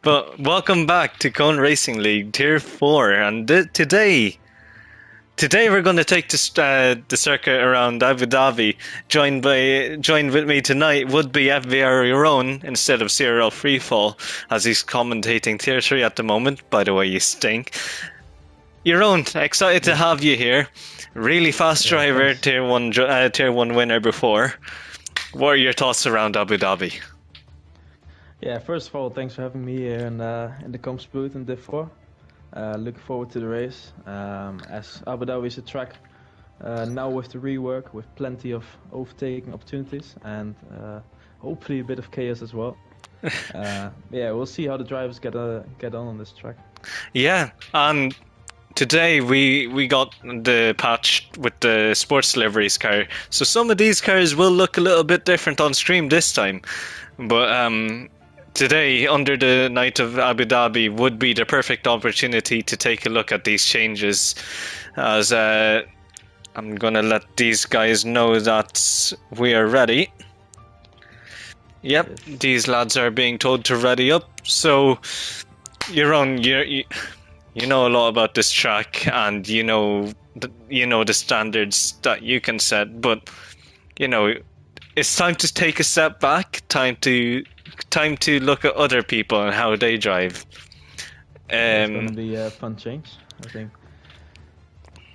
But welcome back to Cone Racing League Tier 4, and today we're going to take the circuit around Abu Dhabi. Joined with me tonight would be FVR Yaron instead of Cyril Freefall, as he's commentating Tier 3 at the moment. By the way, you stink. Yaron, excited to have you here. Really fast driver, Thanks. Tier 1 winner before. What are your thoughts around Abu Dhabi? Yeah, first of all, thanks for having me here in the comps booth in Div 4. Looking forward to the race. As Abu Dhabi is a track now with the rework, with plenty of overtaking opportunities and hopefully a bit of chaos as well. Yeah, we'll see how the drivers get on this track. Yeah, and today we got the patch with the sports liveries car, so some of these cars will look a little bit different on stream this time. But today, under the night of Abu Dhabi, would be the perfect opportunity to take a look at these changes, as I'm gonna let these guys know that we are ready. Yep, Yes. these lads are being told to ready up. So, you know a lot about this track, and you know the standards that you can set. But you know, it's time to take a step back. Time to look at other people and how they drive. It's gonna be a fun change, I think.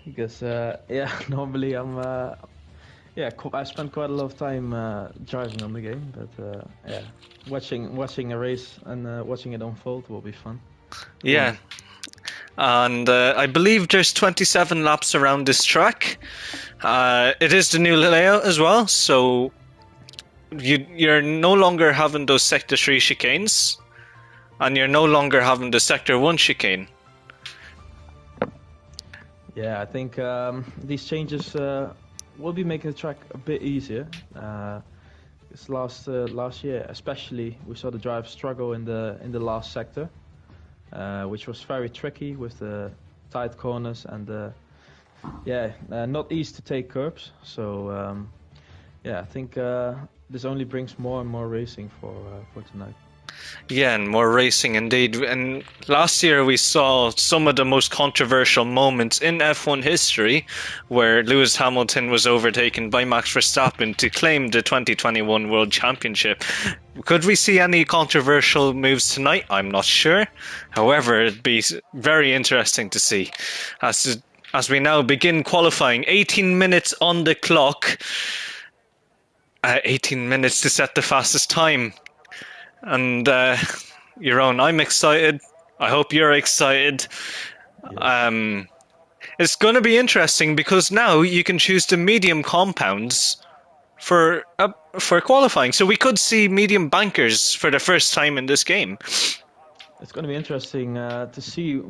Because yeah, normally I spend quite a lot of time driving on the game, but yeah, watching a race and watching it unfold will be fun. Yeah. And I believe there's 27 laps around this track. It is the new layout as well, so you're no longer having those Sector 3 chicanes, and you're no longer having the Sector 1 chicane. Yeah, I think these changes will be making the track a bit easier. This last year, especially, we saw the drivers struggle in the last sector, which was very tricky with the tight corners and not easy to take curbs. So yeah, I think this only brings more and more racing for tonight. Yeah, and more racing indeed. And last year we saw some of the most controversial moments in F1 history, where Lewis Hamilton was overtaken by Max Verstappen to claim the 2021 World Championship. Could we see any controversial moves tonight? I'm not sure. However, it'd be very interesting to see. As we now begin qualifying, 18 minutes on the clock. 18 minutes to set the fastest time. And Yaron, I'm excited. I hope you're excited. Yes. It's going to be interesting because now you can choose the medium compounds for qualifying. So we could see medium bankers for the first time in this game. It's going to be interesting to see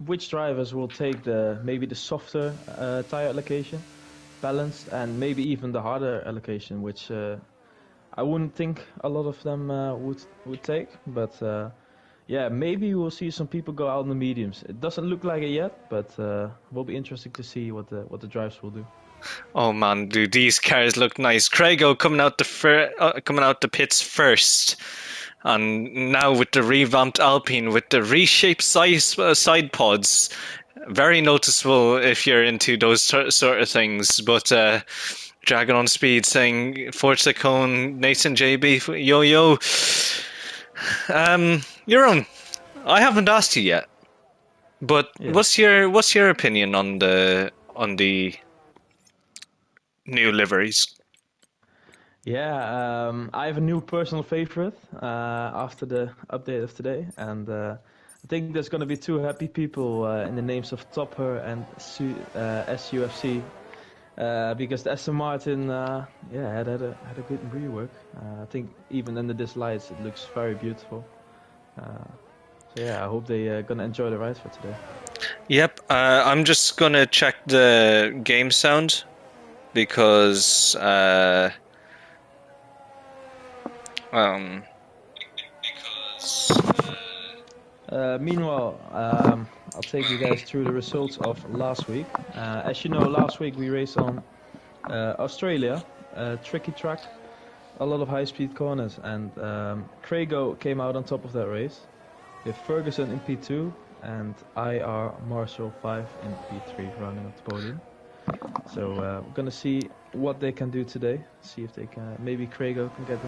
which drivers will take maybe the softer tire allocation, balanced, and maybe even the harder allocation, which I wouldn't think a lot of them would take. But yeah, maybe we'll see some people go out in the mediums. It doesn't look like it yet, but will be interesting to see what the drivers will do. Oh man, dude, these cars look nice. Craigo coming out the pits first. And now with the revamped Alpine, with the reshaped side pods, very noticeable if you're into those sort of things. But Dragon on Speed saying Forza Cone, Nathan JB, yo yo. Yaron, I haven't asked you yet, but Yeah. what's your opinion on the new liveries? Yeah, I have a new personal favorite after the update of today, and I think there's going to be two happy people in the names of Topper and SUFC, because the Aston Martin had a good rework. I think even under this lights it looks very beautiful. So yeah, I hope they gonna enjoy the ride for today. Yep, I'm just gonna check the game sound because um Meanwhile, I'll take you guys through the results of last week. As you know, last week we raced on Australia, tricky track, a lot of high-speed corners, and Craigo came out on top of that race. We have Ferguson in P2 and IR Marshall 5 in P3 rounding up the podium. So we're gonna see what they can do today. See if they can. Maybe Craigo can get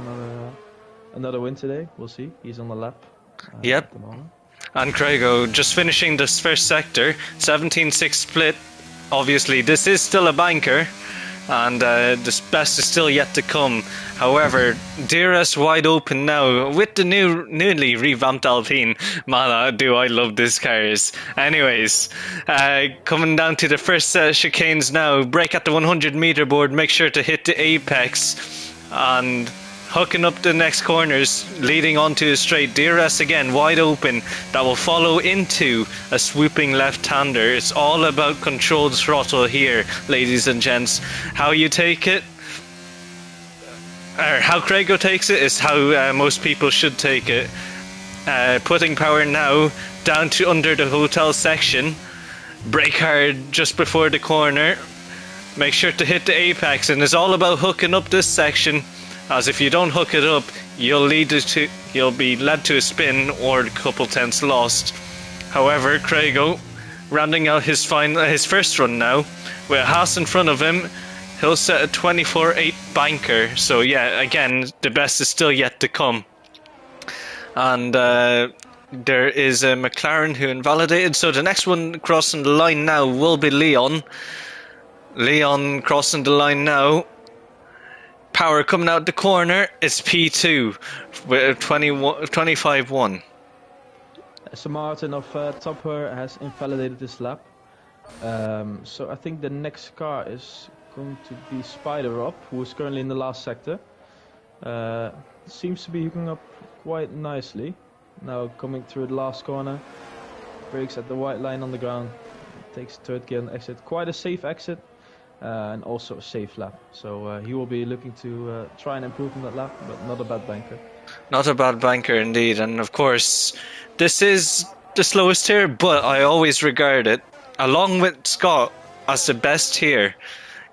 another win today. We'll see. He's on the lap. Yep. At the moment. And Craigo just finishing this first sector, 17-6 split. Obviously, this is still a banker, and the best is still yet to come. However, DRS wide open now with the newly revamped Alpine. Man, do I love this cars. Anyways, coming down to the first set of chicanes now. Brake at the 100-meter board. Make sure to hit the apex and hooking up the next corners, leading onto a straight. DRS again, wide open. That will follow into a swooping left-hander. It's all about controlled throttle here, ladies and gents. How you take it, or how Craigo takes it, is how most people should take it. Putting power now down to under the hotel section. Brake hard just before the corner. Make sure to hit the apex, and it's all about hooking up this section. As if you don't hook it up, you'll be led to a spin or a couple tenths lost. However, Craigo rounding out his first run now, with Haas in front of him. He'll set a 24.8 banker. So yeah, again, the best is still yet to come. And there is a McLaren who invalidated. So the next one crossing the line now will be Leon. Leon crossing the line now. Power coming out the corner, it's P2 with 25-1. So Martin of Topper has invalidated this lap. So I think the next car is going to be Spider Up, who is currently in the last sector. Seems to be hooking up quite nicely. Now coming through the last corner. Brakes at the white line on the ground. Takes third gear on the exit. Quite a safe exit. And also a safe lap. So he will be looking to try and improve on that lap, but not a bad banker. Not a bad banker indeed. And of course, this is the slowest here, but I always regard it, along with Scott, as the best here.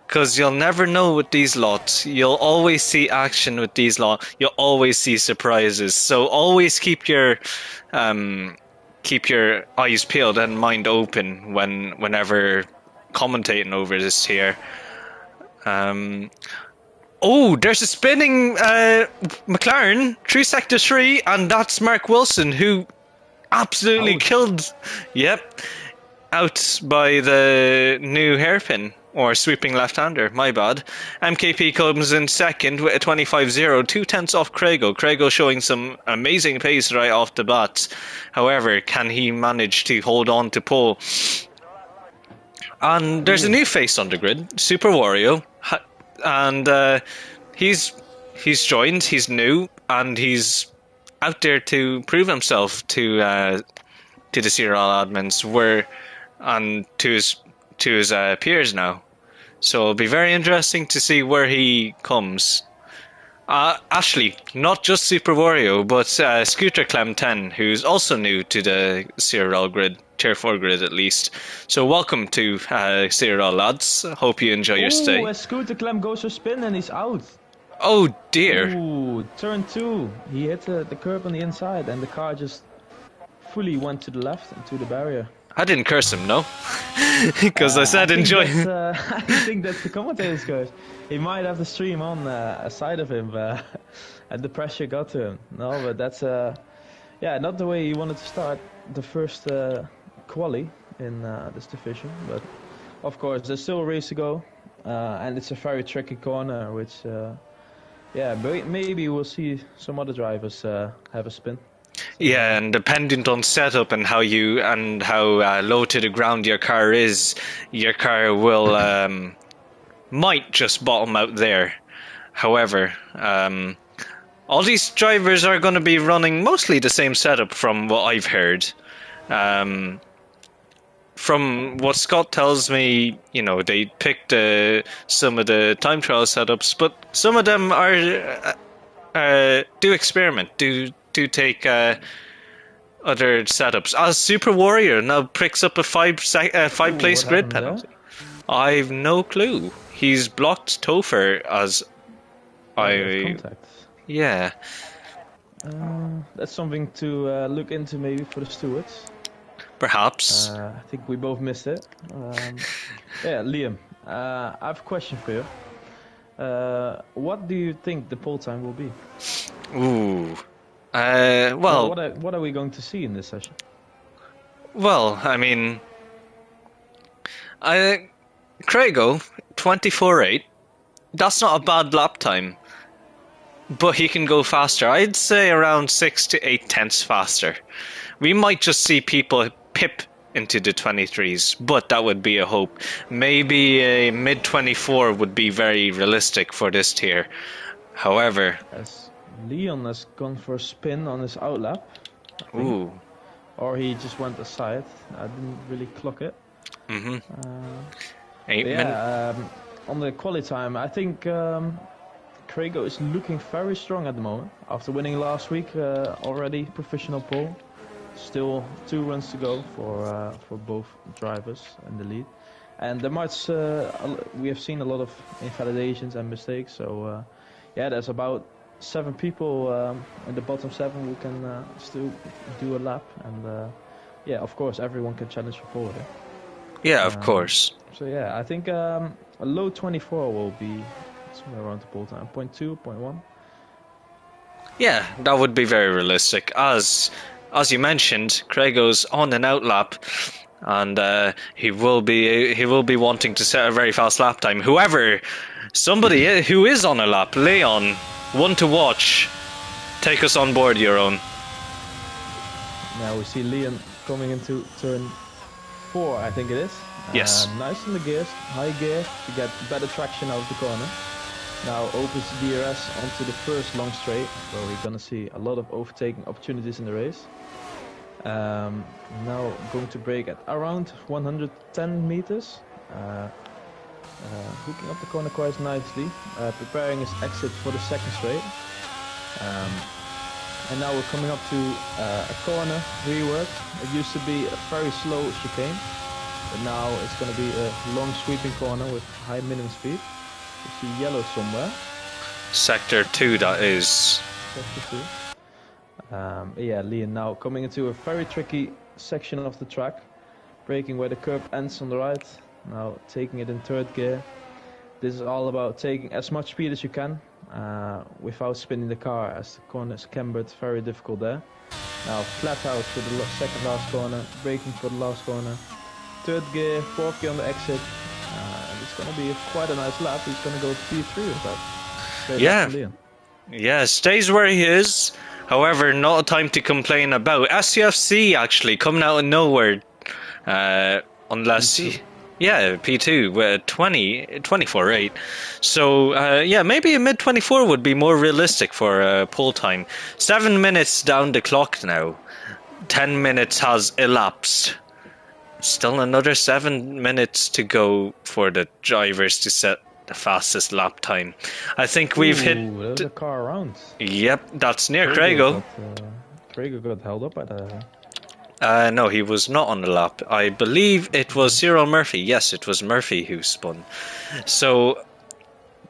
Because you'll never know with these lots. You'll always see action with these lots. You'll always see surprises. So always keep your eyes peeled and mind open whenever commentating over this here. Oh, there's a spinning McLaren through sector 3, and that's Mark Wilson, who absolutely killed. Yep, out by the new hairpin or sweeping left-hander. My bad. MKP comes in second with a 25-0, 2 tenths off Craigo. Craigo showing some amazing pace right off the bat. However, can he manage to hold on to pole? And there's a new face on the grid, Super Wario, and he's joined. He's new, and he's out there to prove himself to the serial admins, and to his peers now. So it'll be very interesting to see where he comes. Ashley, not just Super Wario, but Scooter Clem 10, who's also new to the serial grid. Tier 4 grid at least. So welcome to Serial lads. Hope you enjoy your stay. Oh, Scooter Clem goes for spin and he's out. Oh dear. Ooh, turn 2. He hit the curb on the inside and the car just fully went to the left and to the barrier. I didn't curse him, no. Because I said enjoy. I think that's the commentator's curse. He might have the stream on aside of him and the pressure got to him. No, but that's not the way he wanted to start the first quali in this division, but of course there's still a race to go, and it's a very tricky corner, which maybe we'll see some other drivers have a spin. Yeah, and dependent on setup and how low to the ground your car is, your car will might just bottom out there. However, all these drivers are going to be running mostly the same setup from what I've heard. From what Scott tells me, they picked some of the time trial setups, but some of them are do experiment, do take other setups. As Super Warrior now picks up a five-place grid penalty. I've no clue. He's blocked Topher as contact. Yeah. That's something to look into maybe for the stewards. Perhaps. I think we both missed it. Yeah, Liam, I have a question for you. What do you think the pole time will be? Ooh. Well, What are we going to see in this session? well, I mean, Craigo, 24.8. That's not a bad lap time, but he can go faster. I'd say around 6 to 8 tenths faster. We might just see people pip into the 23s, but that would be a hope. Maybe a mid 24 would be very realistic for this tier. However, As Leon has gone for a spin on his outlap, I think. ooh, Or he just went aside. I didn't really clock it. 8 minutes. Yeah, on the quali time, I think Craigo is looking very strong at the moment. After winning last week, already professional pole. Still 2 runs to go for both drivers in the lead. And there might we have seen a lot of invalidations and mistakes. So yeah, there's about 7 people in the bottom 7 who can still do a lap. And yeah, of course, everyone can challenge for pole here. Yeah, of course. So yeah, I think a low 24 will be somewhere around the pole time, 0.2, 0.1. Yeah, that would be very realistic. As you mentioned, Craigo's on an out lap, and he will be wanting to set a very fast lap time. However, somebody who is on a lap, Leon, one to watch. Take us on board, your own. Now we see Leon coming into turn 4, I think it is. Yes. Nice in the gears, high gear to get better traction out of the corner. Now opens the DRS onto the first long straight, where we're gonna see a lot of overtaking opportunities in the race. Now going to brake at around 110 meters. Hooking up the corner quite nicely, preparing his exit for the second straight. And now we're coming up to a corner rework. It used to be a very slow chicane, but now it's going to be a long sweeping corner with high minimum speed. You see yellow somewhere. Sector 2, that is. Sector 2. Yeah, Leon now coming into a very tricky section of the track. Braking where the curb ends on the right. Now taking it in third gear. This is all about taking as much speed as you can without spinning the car, as the corner is cambered, very difficult there. Now flat out for the second last corner, braking for the last corner. Third gear, fourth gear on the exit. It's going to be quite a nice lap. He's going to go P3 with that. Straight Yeah. Yeah, stays where he is. However, not a time to complain about. SCFC actually coming out of nowhere. Unless he... Yeah, P2 with 24.8. So, yeah, maybe a mid 24 would be more realistic for pole time. 7 minutes down the clock now. 10 minutes has elapsed. Still another 7 minutes to go for the drivers to set the fastest lap time. I think we've hit... There's a car around. Yep, that's near Craigo. Craigo got held up at a... No, he was not on the lap. I believe it was Cyril Murphy. Yes, it was Murphy who spun. So,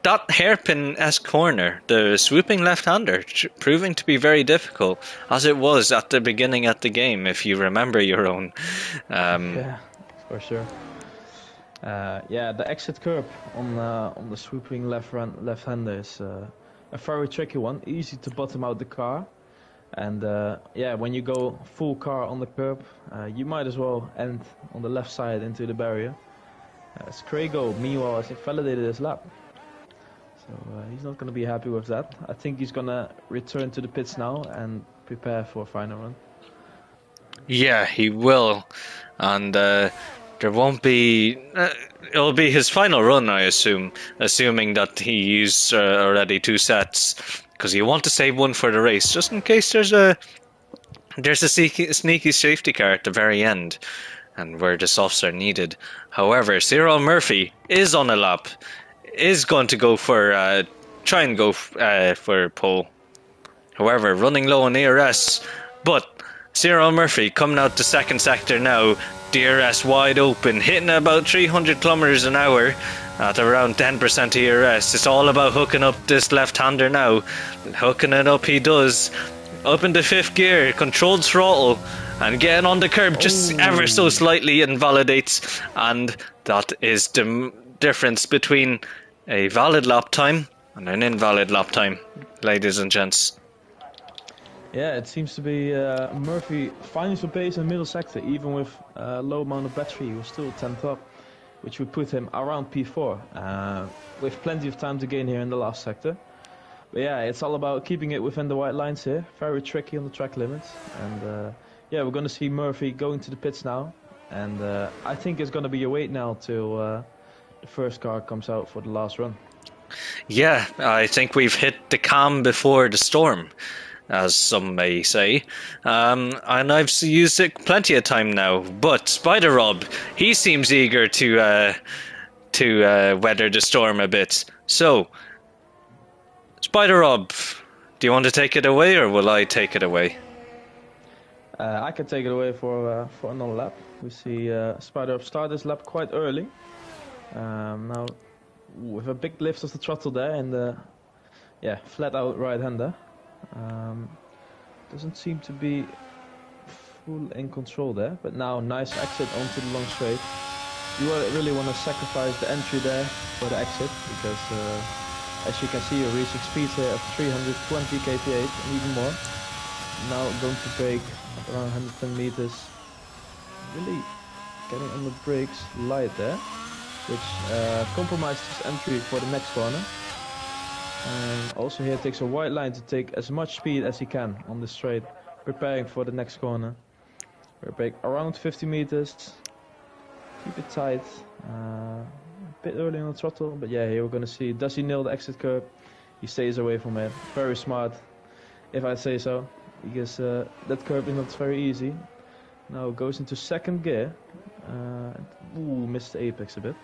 that hairpin-esque corner, the swooping left-hander, proving to be very difficult, as it was at the beginning of the game, if you remember your own. Yeah, for sure. Yeah, the exit curb on the swooping left-hander is a very tricky one. Easy to bottom out the car. And yeah, when you go full car on the curb, you might as well end on the left side into the barrier. As Craigo, meanwhile, has validated his lap. So he's not going to be happy with that. I think he's going to return to the pits now and prepare for a final run. Yeah, he will. And there won't be... it'll be his final run, I assume. Assuming that he used already 2 sets. Because you want to save one for the race, just in case there's a sneaky safety car at the very end, and where the softs are needed. However, Cyril Murphy is on a lap, is going to go for try and go for pole. However, running low on ERS, but Cyril Murphy coming out the second sector now. DRS wide open, hitting about 300 kilometers an hour. At around 10% ERS. It's all about hooking up this left-hander now. Hooking it up he does. up into 5th gear, controlled throttle, and getting on the curb just ever so slightly invalidates, and that is the difference between a valid lap time and an invalid lap time, ladies and gents. Yeah, it seems to be Murphy finding some pace in the middle sector, even with a low amount of battery. He was still 10th up, which would put him around P4, with plenty of time to gain here in the last sector. But yeah, it's all about keeping it within the white lines here. Very tricky on the track limits. And yeah, we're going to see Murphy going to the pits now. And I think it's going to be a wait now till the first car comes out for the last run. Yeah, I think we've hit the calm before the storm, as some may say. And I've used it plenty of time now. But Spider Rob, he seems eager to weather the storm a bit. So, Spider Rob, do you want to take it away, or will I take it away? I can take it away for another lap. We see Spider Rob start this lap quite early. Now, with a big lift of the throttle there, and yeah, flat out right-hander. Doesn't seem to be full in control there, but now nice exit onto the long straight. You really want to sacrifice the entry there for the exit, because as you can see, you're reaching speeds here of 320 kph and even more. Now going to brake at around 110 meters. Really getting on the brakes light there, which compromises entry for the next corner. And also here takes a wide line to take as much speed as he can on the straight, preparing for the next corner. We're brake around 50 meters. Keep it tight. A bit early on the throttle, but yeah, here we're gonna see, does he nail the exit curb? He stays away from it. Very smart, if I say so, because that curb is not very easy. Now goes into 2nd gear. Missed the apex a bit.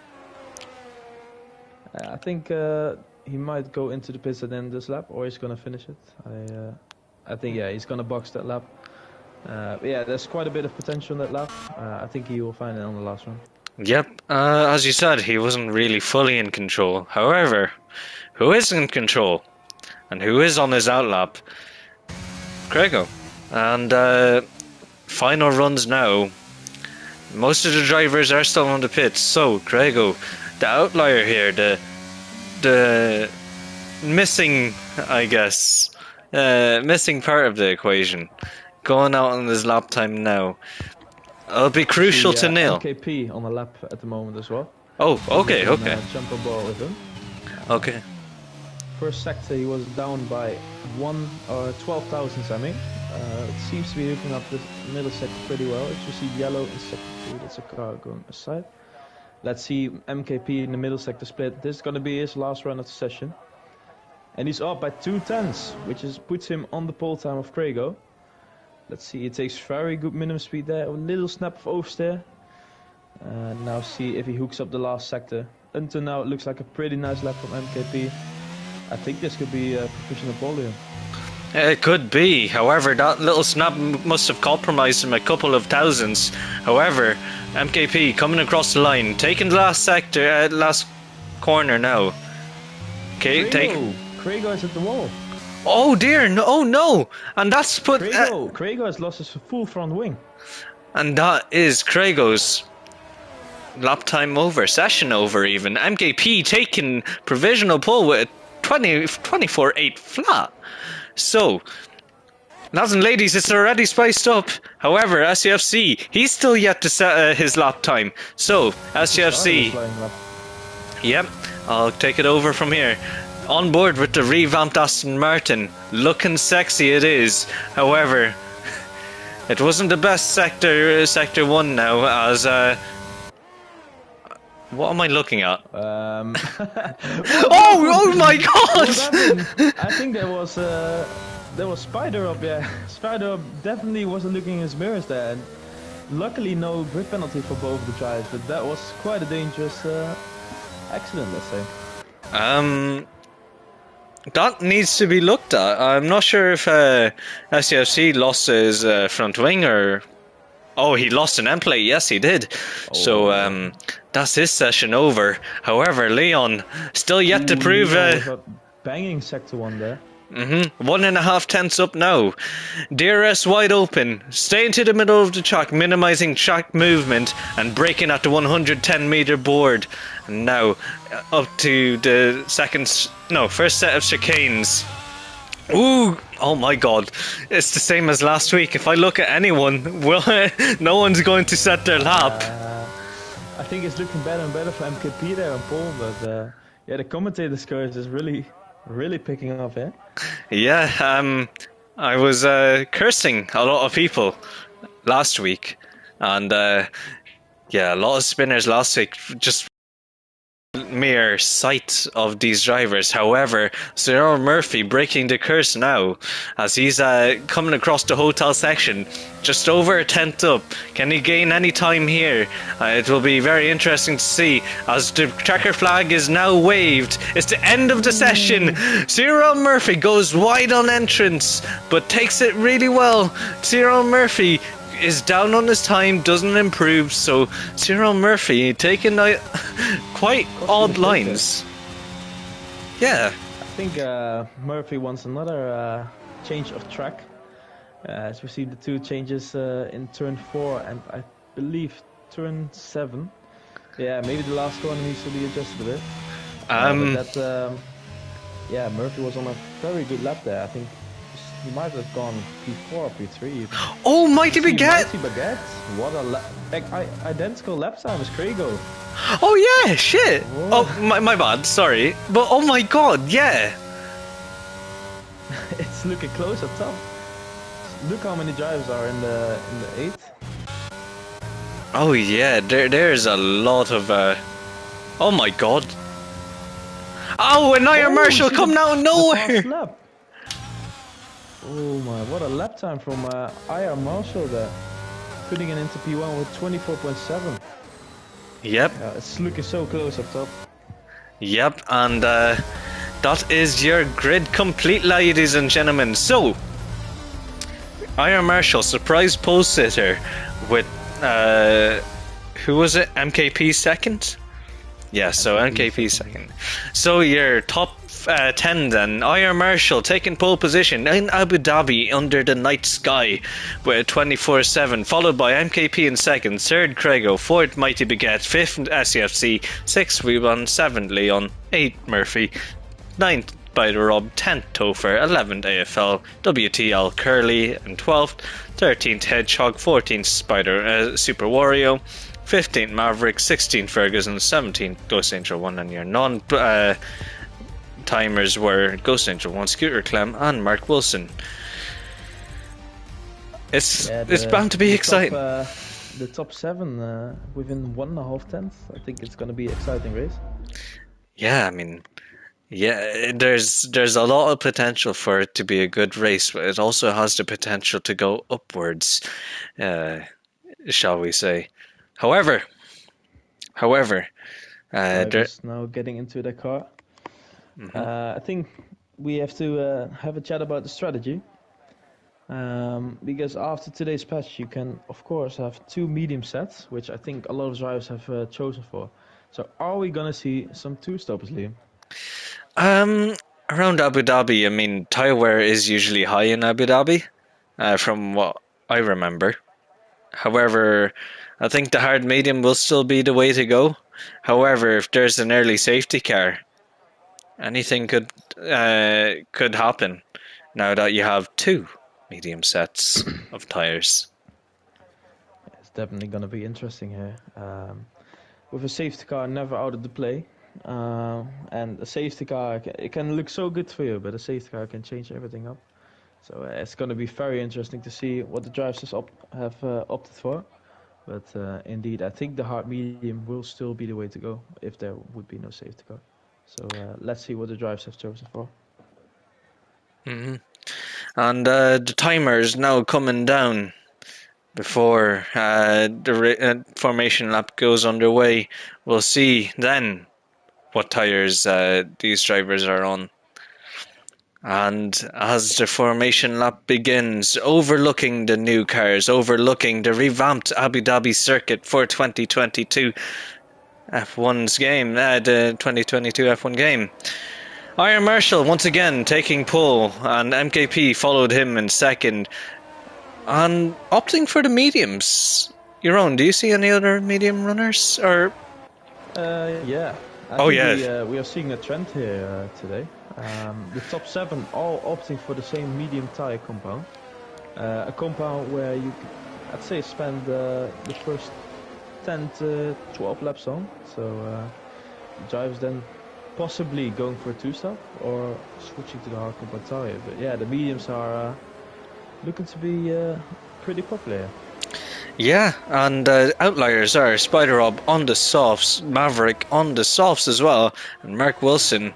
I think he might go into the pits at the end of this lap, or he's gonna finish it. I think, yeah, he's gonna box that lap. But yeah, there's quite a bit of potential in that lap. I think he will find it on the last one. Yep, as you said, he wasn't really fully in control. However, who is in control and who is on his outlap? Craigo. And final runs now. Most of the drivers are still on the pits. So, Craigo, the outlier here, the missing, I guess, missing part of the equation, going out on his lap time now. It'll be crucial to nail. MKP on the lap at the moment as well. Oh, okay, okay. Jump on board with him. Okay. First sector he was down by 12 thousandths, I mean. It seems to be hooking up the middle sector pretty well. As you see yellow in sector 2, that's a car going aside. Let's see MKP in the middle sector split. This is going to be his last run of the session. And he's up by 2 tenths, which puts him on the pole time of Craigo. Let's see, he takes very good minimum speed there. A little snap of oversteer. Now see if he hooks up the last sector. Until now it looks like a pretty nice lap from MKP. I think this could be a professional podium. It could be. However, that little snap must have compromised him a couple of thousandths. However, MKP coming across the line, taking the last sector, last corner now. Okay, Craigo is at the wall. Oh dear! No, oh no! And that's put. Craigo has lost his full front wing. And that is Craigo's lap time over, session over even. MKP taking provisional pole with a 24.8 flat. So, lads and ladies, it's already spiced up. However, SCFC, he's still yet to set his lap time. So, SCFC, yep, I'll take it over from here. On board with the revamped Aston Martin. Looking sexy it is. However, it wasn't the best sector 1 now, as what am I looking at? Oh my god! I think there was Spider up, yeah. Spider up definitely wasn't looking in his mirrors there, and luckily no grid penalty for both of the drives, but that was quite a dangerous accident, let's say. That needs to be looked at. I'm not sure if SCFC lost his front wing, or... Oh, he lost an end plate. Yes, he did. Oh. So that's his session over. However, Leon still yet to prove... Banging sector 1 there. 1.5 tenths up now. DRS wide open. Stay into the middle of the track, minimizing track movement and braking at the 110-meter board. And now up to the first set of chicanes. Ooh, oh my god. It's the same as last week. If I look at anyone, no one's going to set their lap. I think it's looking better and better for MKP there on pole, but yeah, the commentator scores is really picking up here. Yeah, I was cursing a lot of people last week, and yeah, a lot of spinners last week just mere sight of these drivers. However, Cyril Murphy breaking the curse now as he's coming across the hotel section, just over a tenth up. Can he gain any time here? It will be very interesting to see as the checker flag is now waved. It's the end of the session. Cyril Murphy goes wide on entrance but takes it really well. Cyril Murphy is down on his time, doesn't improve, so Cyril Murphy taking quite odd lines. Yeah. I think Murphy wants another change of track. As we see the two changes in turn 4 and I believe turn 7. Yeah, maybe the last one needs to be adjusted a bit. Yeah, Murphy was on a very good lap there. I think he might have gone P4 or P3 even. Oh, Mighty Baguette! Mighty Baguette! What a identical lap time as Craigo. Oh yeah, shit! Whoa. Oh, my bad, sorry. But oh my god, yeah! It's looking close up top. Look how many drivers are in the 8th. Oh yeah, there's a lot of oh my god. Oh, and Iron Marshall coming out of nowhere! Oh my, what a lap time from IR Marshall there. Putting it into P1 with 24.7. Yep. It's looking so close up top. Yep, and that is your grid complete, ladies and gentlemen. So, IR Marshall, surprise pole sitter with, who was it? MKP second? Yeah, so MKP second. So your top 10 then. IR Marshall taking pole position in Abu Dhabi under the night sky with 24/7, followed by MKP in second, third Craigo, fourth Mighty Baguette, fifth SEFC, sixth Weebon, 7th Leon, 8th Murphy, 9th Spider Rob, 10th Topher, 11th AFL, WTL Curly, and 12th, 13th Hedgehog, 14th Super Wario, 15th Maverick, 16th Ferguson, 17th Ghost Angel 1, and your timers were Ghost Angel 1, Scooter Clem, and Mark Wilson. It's bound to be exciting. The top 7 within 1.5 tenths. I think it's going to be an exciting race. Yeah, I mean, yeah, there's a lot of potential for it to be a good race, but it also has the potential to go upwards, shall we say. However, just now getting into the car. I think we have to have a chat about the strategy. Because after today's patch, you can, of course, have 2 medium sets, which I think a lot of drivers have chosen for. So, are we gonna see some 2-stoppers, Liam? Around Abu Dhabi, I mean, tire wear is usually high in Abu Dhabi, from what I remember. However, I think the hard medium will still be the way to go. However, if there's an early safety car, anything could happen now that you have 2 medium sets of tires. It's definitely going to be interesting here. With a safety car never out of the play, and a safety car, it can look so good for you, but a safety car can change everything up. So it's going to be very interesting to see what the drivers have opted for. But indeed, I think the hard medium will still be the way to go if there would be no safety car. So let's see what the drivers have chosen for. And the timer is now coming down before the formation lap goes underway. We'll see then what tires these drivers are on. And as the formation lap begins, overlooking the new cars, overlooking the revamped Abu Dhabi circuit for 2022 F1's game, the 2022 F1 game. Iron Marshall once again taking pole, and MKP followed him in second, and opting for the mediums. Yaron, do you see any other medium runners? Or Yeah. I oh think yeah, we are seeing a trend here today. The top 7 all opting for the same medium tire compound. A compound where you could, I'd say, spend the first 10 to 12 laps on. So drivers then possibly going for a 2-stop or switching to the hard compound tire. But yeah, the mediums are looking to be pretty popular here. yeah, and outliers are Spider Rob on the softs, Maverick on the softs as well, and Mark Wilson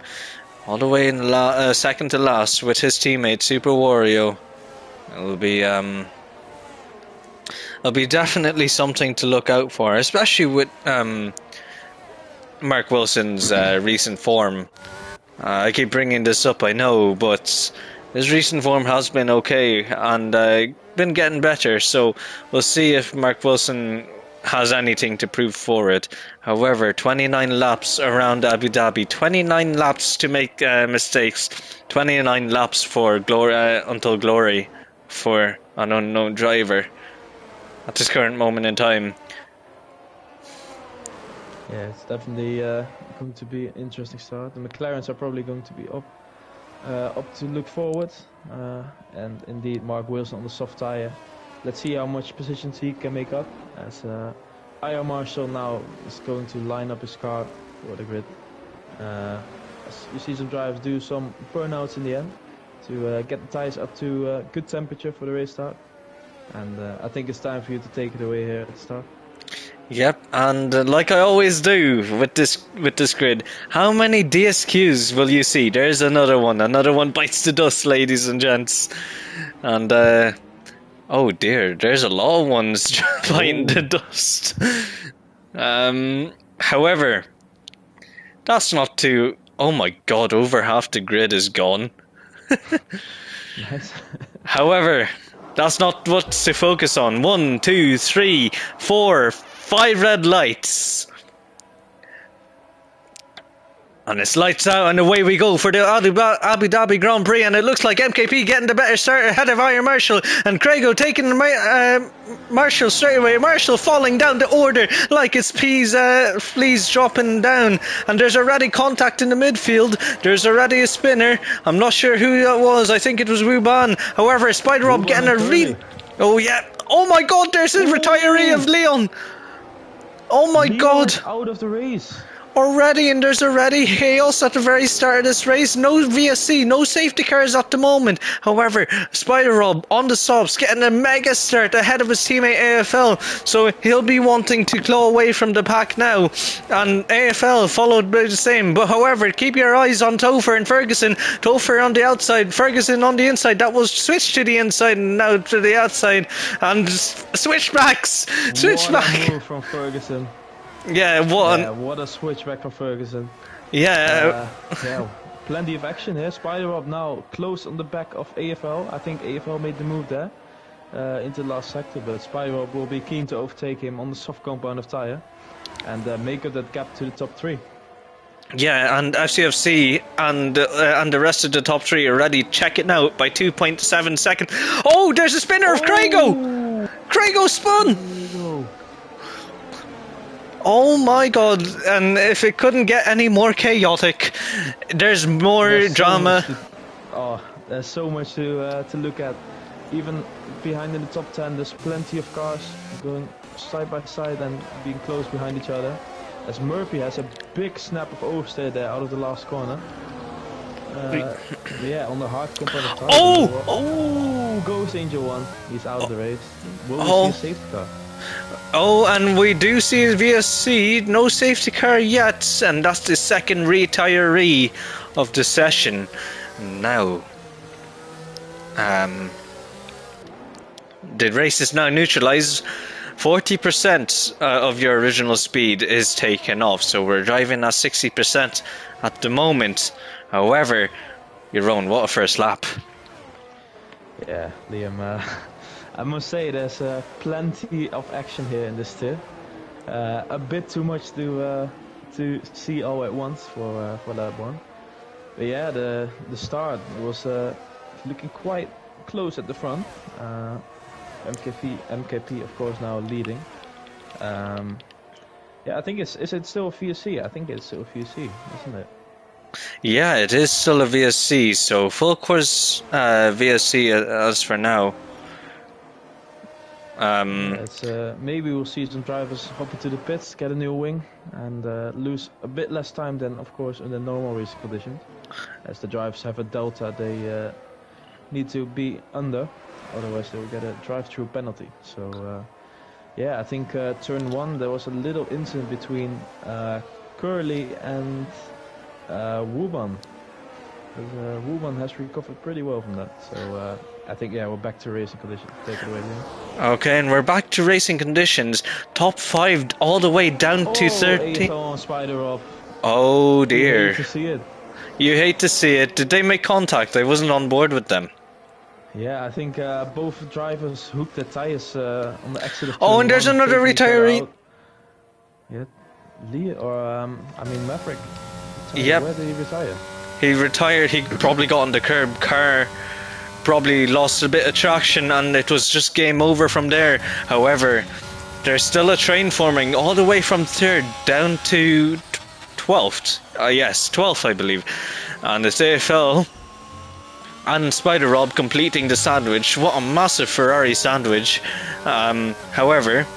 all the way in second to last with his teammate Super Wario. It'll be definitely something to look out for, especially with Mark Wilson's recent form. I keep bringing this up, I know, but his recent form has been okay and been getting better, so we'll see if Mark Wilson has anything to prove for it. However, 29 laps around Abu Dhabi, 29 laps to make mistakes, 29 laps for until glory for an unknown driver at this current moment in time. Yeah, it's definitely going to be an interesting start. The McLarens are probably going to be up to look forward, and indeed Mark Wilson on the soft tire. Let's see how much positions he can make up, as Iron Marshall now is going to line up his car for the grid. As you see some drivers do some burnouts in the end to get the tires up to good temperature for the race start, and I think it's time for you to take it away here at the start. Yep, and like I always do with this grid, how many DSQs will you see? There's another one. Another one bites the dust, ladies and gents. And oh dear, there's a lot of ones biting the dust. However, that's not too. Oh my god, over half the grid is gone. Nice. However, that's not what to focus on. 1, 2, 3, 4, 5 red lights. And it's lights out and away we go for the Abu Dhabi Grand Prix, and it looks like MKP getting the better start ahead of Iron Marshall, and Craigo taking Marshall straight away. Marshall falling down the order like it's fleas dropping down, and there's already contact in the midfield. There's already a spinner. I'm not sure who that was. I think it was Ruban. However, Spider Rob getting a real... Oh yeah. Oh my god, there's a retiree of Leon. Oh my god. Out of the race. Already, and there's already chaos at the very start of this race. No VSC, no safety cars at the moment. However, Spider Rob on the softs getting a mega start ahead of his teammate AFL, so he'll be wanting to claw away from the pack now, and AFL followed by the same. But however, keep your eyes on Topher and Ferguson. Topher on the outside, Ferguson on the inside. That was switched to the inside and now to the outside, and switchbacks. Switchback. What a move from Ferguson. Yeah, what a switchback from Ferguson. Yeah. Yeah, plenty of action here. Spider Rob now close on the back of AFL. I think AFL made the move there into the last sector, but Spider Rob will be keen to overtake him on the soft compound of tire and make up that gap to the top 3. Yeah, and FCFC and the rest of the top 3 already check it now by 2.7 seconds. Oh, there's a spinner of Craigo! Craigo spun! Oh my god, and if it couldn't get any more chaotic, there's more drama. There's so much to look at. Even behind in the top 10, there's plenty of cars going side by side and being close behind each other. As Murphy has a big snap of oversteer there out of the last corner. Yeah, on the hard component. Oh, Ghost Angel 1. He's out of the race. Will we see a safety car? Oh, and we do see VSC, no safety car yet, and that's the second retiree of the session. Now, the race is now neutralized. 40% of your original speed is taken off, so we're driving at 60% at the moment. However, Yaron, what a first lap. Yeah, Liam, I must say there's plenty of action here in this tier. A bit too much to see all at once for lap 1. But yeah, the start was looking quite close at the front. MKP of course now leading. Yeah, I think is it still a VSC? I think it's still a VSC, isn't it? Yeah, it is still a VSC, so full course VSC as for now. It's maybe we'll see some drivers hop into the pits, get a new wing, and lose a bit less time than, of course, in the normal racing conditions. As the drivers have a delta, they need to be under, otherwise they will get a drive-through penalty. So, yeah, I think turn 1 there was a little incident between Curly and Wuban. Wuban has recovered pretty well from that. So. I think, yeah, we're back to racing conditions. Take it away, Liam. Okay, and we're back to racing conditions. Top 5 all the way down to 30. Oh, Spider up. Oh dear. You hate to see it. You hate to see it. Did they make contact? I wasn't on board with them. Yeah, I think both drivers hooked their tires on the exit of Oh, and there's another retiree. Yeah, Lee, or I mean Maverick. Yep. Where did he retire? He retired. He probably got on the curb. Car probably lost a bit of traction, and it was just game over from there. However, there's still a train forming all the way from 3rd down to 12th. Yes, 12th, I believe. And it's AFL and Spider Rob completing the sandwich. What a massive Ferrari sandwich. However,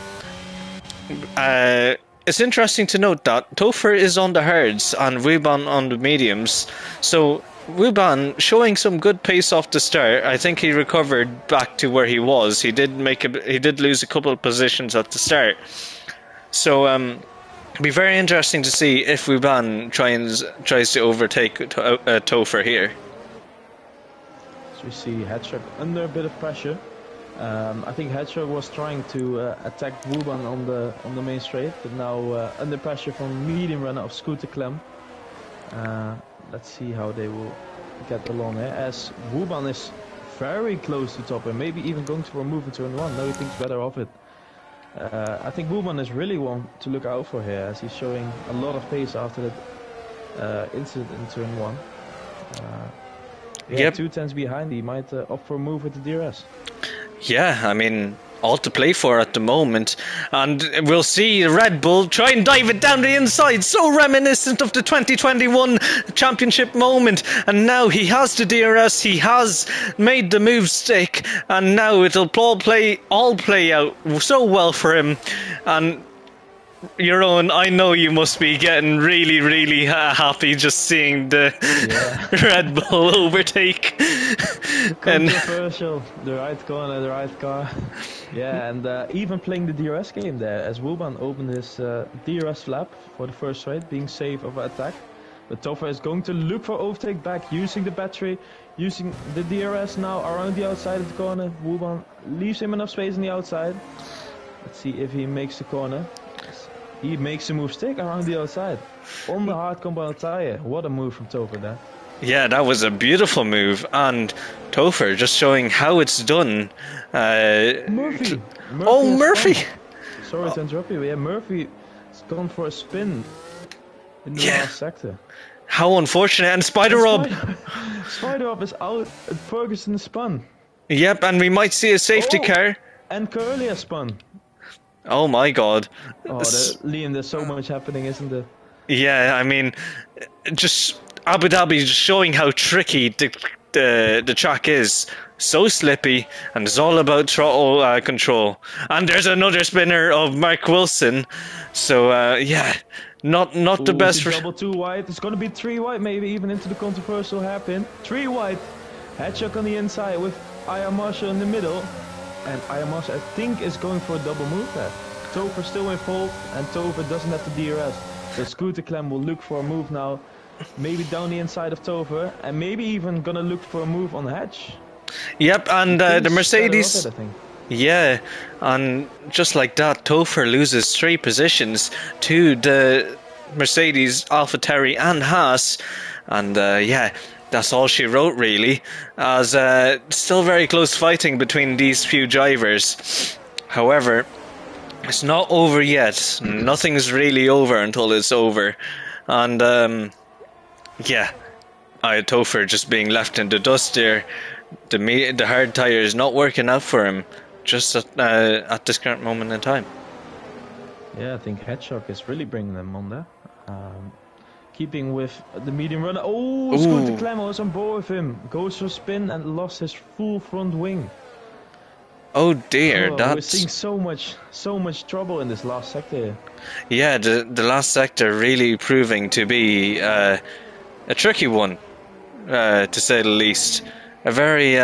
it's interesting to note that Topher is on the hards and Wuban on the mediums. So Wuban showing some good pace off the start. I think he recovered back to where he was. He did lose a couple of positions at the start. So it'll be very interesting to see if Wuban tries to overtake Topher here. So we see Hedgehog under a bit of pressure. I think Hedgehog was trying to attack Wuban on the main straight, but now under pressure from medium runner of Scooter Clem. Let's see how they will get along here, as Wuban is very close to top and maybe even going for a move in turn 1. No, he thinks better of it. I think Wuban is really one to look out for here, as he's showing a lot of pace after that incident in turn 1. Yeah, 2 tenths behind, he might opt for a move with the DRS. Yeah, I mean, all to play for at the moment, and we'll see Red Bull try and dive it down the inside, so reminiscent of the 2021 championship moment. And now he has the DRS, he has made the move stick, and now it'll all play out so well for him. And Jeroen, I know you must be getting really, really happy just seeing the Red Bull overtake. Controversial. The right corner, the right car. Yeah, and even playing the DRS game there, as Wuban opened his DRS flap for the first straight, being safe of attack. But Topher is going to look for overtake back, using the battery, using the DRS now around the outside of the corner. Wuban leaves him enough space on the outside. Let's see if he makes the corner. He makes a move stick around the outside on the hard compound tire. What a move from Topher there. Yeah, that was a beautiful move, and Topher just showing how it's done. Murphy. Oh, Murphy! Sorry to interrupt you, but yeah, Murphy has gone for a spin in the last sector. How unfortunate, and Spider Rob. Spider Rob is out, and Ferguson spun. Yep, and we might see a safety car. And Curly has spun. Oh my god. Oh, Liam, there's so much happening, isn't there? Yeah, I mean, just Abu Dhabi just showing how tricky the track is. So slippy, and it's all about throttle control. And there's another spinner of Mark Wilson. So yeah, not the best. Double 2 wide. It's gonna be 3 wide, maybe even into the controversial hairpin. 3 wide. Hedgehog on the inside with Aya Marshall in the middle. And Aya Marshall, I think, is going for a double move there. Topher still in fault, and Topher doesn't have the DRS. So Scooter Clem will look for a move now, maybe down the inside of Topher, and maybe even gonna look for a move on Hedge. Yep, and the Mercedes. Yeah, and just like that, Topher loses 3 positions to the Mercedes, AlphaTauri, and Haas, and yeah. That's all she wrote, really, as still very close fighting between these few drivers. However, it's not over yet. Nothing's really over until it's over. And, yeah, Topher just being left in the dust there. The hard tire is not working out for him just at this current moment in time. Yeah, I think Hedgehog is really bringing them on there. Keeping with the medium runner. Oh, Scooter Clemmo is on board with him. Goes for a spin and lost his full front wing. Oh dear, we're seeing so much trouble in this last sector here. Yeah, the last sector really proving to be a tricky one, to say the least. A very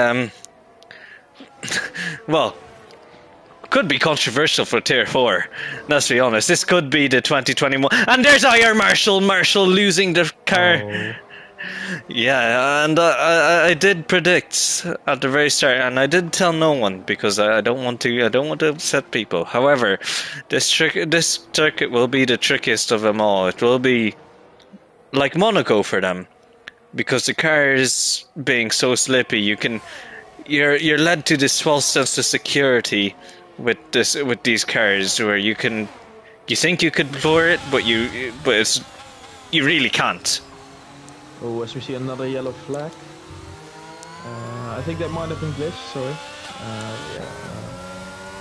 well, could be controversial for Tier 4. Let's be honest. This could be the 2021. And there's IR Marshall. Marshall losing the car. Oh. Yeah, and I did predict at the very start, and I did tell no one because I don't want to upset people. However, this circuit will be the trickiest of them all. It will be like Monaco for them because the car is being so slippy. You're led to this false sense of security with these cars where you think you could floor it, but you really can't. Oh, as we see another yellow flag. I think that might have been glitched, sorry.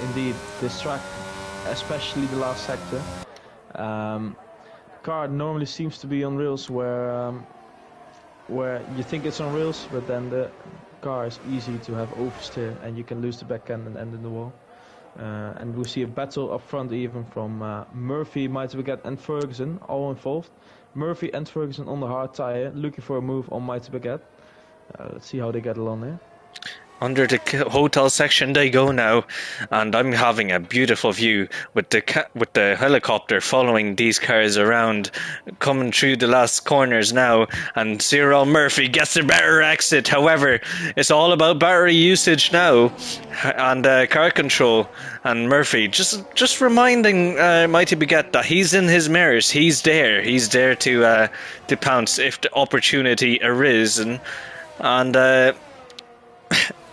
Indeed, this track, especially the last sector, car normally seems to be on rails where you think it's on rails, but then the car is easy to have oversteer and you can lose the back end and end in the wall. And we see a battle up front even from Murphy, Mighty Baguette and Ferguson, all involved. Murphy and Ferguson on the hard tire, looking for a move on Mighty Baguette. Let's see how they get along here. Under the hotel section they go now, and I'm having a beautiful view with the helicopter following these cars around, coming through the last corners now, and Cyril Murphy gets a better exit. However, it's all about battery usage now, and car control, and Murphy just reminding Mighty Baguette that he's in his mirrors, he's there to pounce if the opportunity arisen, and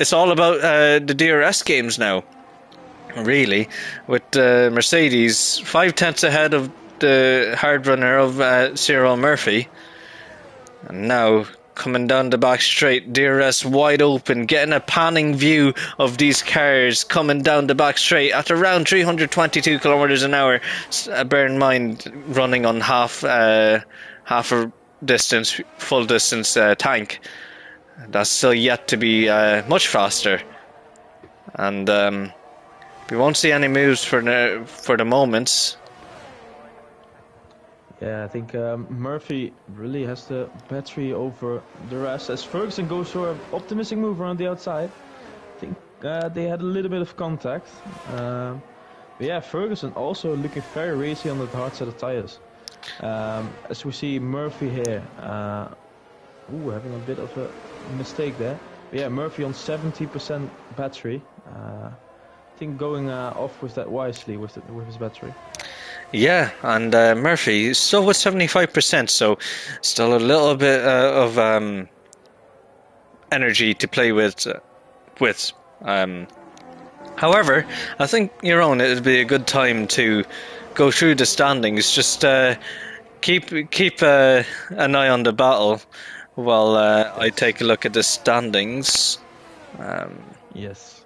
it's all about the DRS games now, really, with Mercedes 5/10 ahead of the hard runner of Cyril Murphy. And now, coming down the back straight, DRS wide open, getting a panning view of these cars coming down the back straight at around 322 kilometers an hour. Bear in mind, running on half a distance, full distance tank. That's still yet to be much faster, and we won't see any moves for the moment. Yeah, I think Murphy really has the battery over the rest. As Ferguson goes for an optimistic move around the outside, I think they had a little bit of contact. But yeah, Ferguson also looking very racy on the hard set of tires. As we see Murphy here, having a bit of a mistake there. But yeah, Murphy on 70% battery. I think going off with that wisely with his battery. Yeah, and Murphy still with 75%, so still a little bit of energy to play with. However, I think you're on. It'd be a good time to go through the standings. Just keep an eye on the battle while I take a look at the standings. Yes.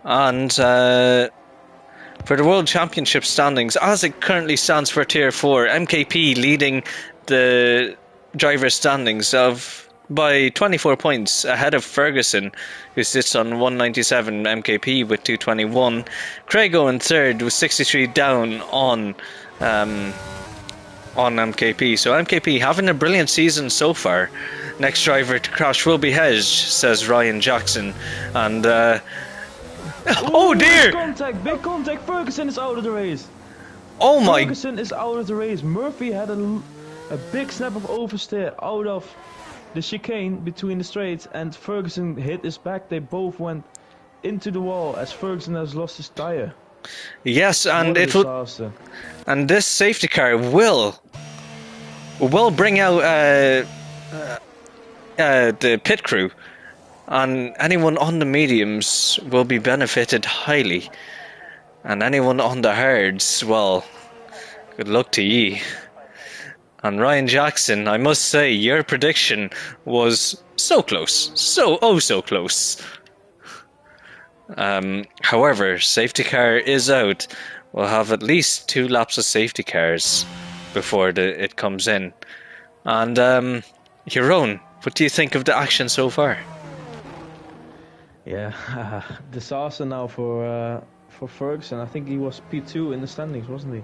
And for the World Championship standings, as it currently stands for Tier 4, MKP leading the driver standings by 24 points ahead of Ferguson, who sits on 197, MKP with 221. Craigo in third with 63 down on MKP. So MKP having a brilliant season so far. Next driver to crash will be Hej, says Ryan Jackson. And oh dear! Big contact. Ferguson is out of the race. Oh my! Ferguson is out of the race. Murphy had a big snap of oversteer out of the chicane between the straights, and Ferguson hit his back. They both went into the wall as Ferguson has lost his tire. Yes, and it will. And this safety car will bring out the pit crew, and anyone on the mediums will be benefited highly, and anyone on the hards, well, good luck to ye. And Ryan Jackson, I must say, your prediction was so close. So close. However, safety car is out. We'll have at least 2 laps of safety cars before it comes in. And Jeroen, what do you think of the action so far? Yeah, disaster now for Ferguson. I think he was P2 in the standings, wasn't he?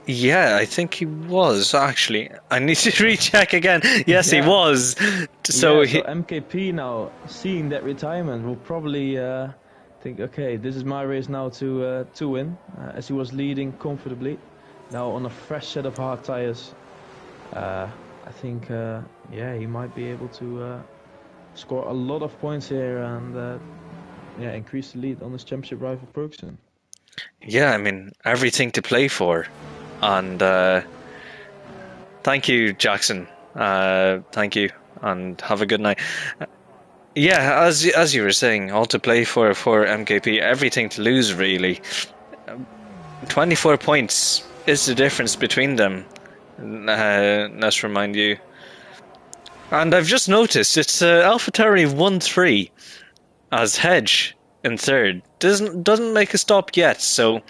Yeah, I think he was actually. I need to recheck again. Yes, he was. So MKP now, seeing that retirement, will probably think, okay, this is my race now to win, as he was leading comfortably. Now on a fresh set of hard tires, I think, he might be able to score a lot of points here and increase the lead on his championship rival Ferguson. Yeah, I mean, everything to play for. And thank you, Jackson. Thank you, and have a good night. Yeah, as you were saying, all to play for MKP, everything to lose, really. 24 points is the difference between them. Let's remind you. And I've just noticed it's AlphaTauri 1-3 as Hedge in third. Doesn't make a stop yet, so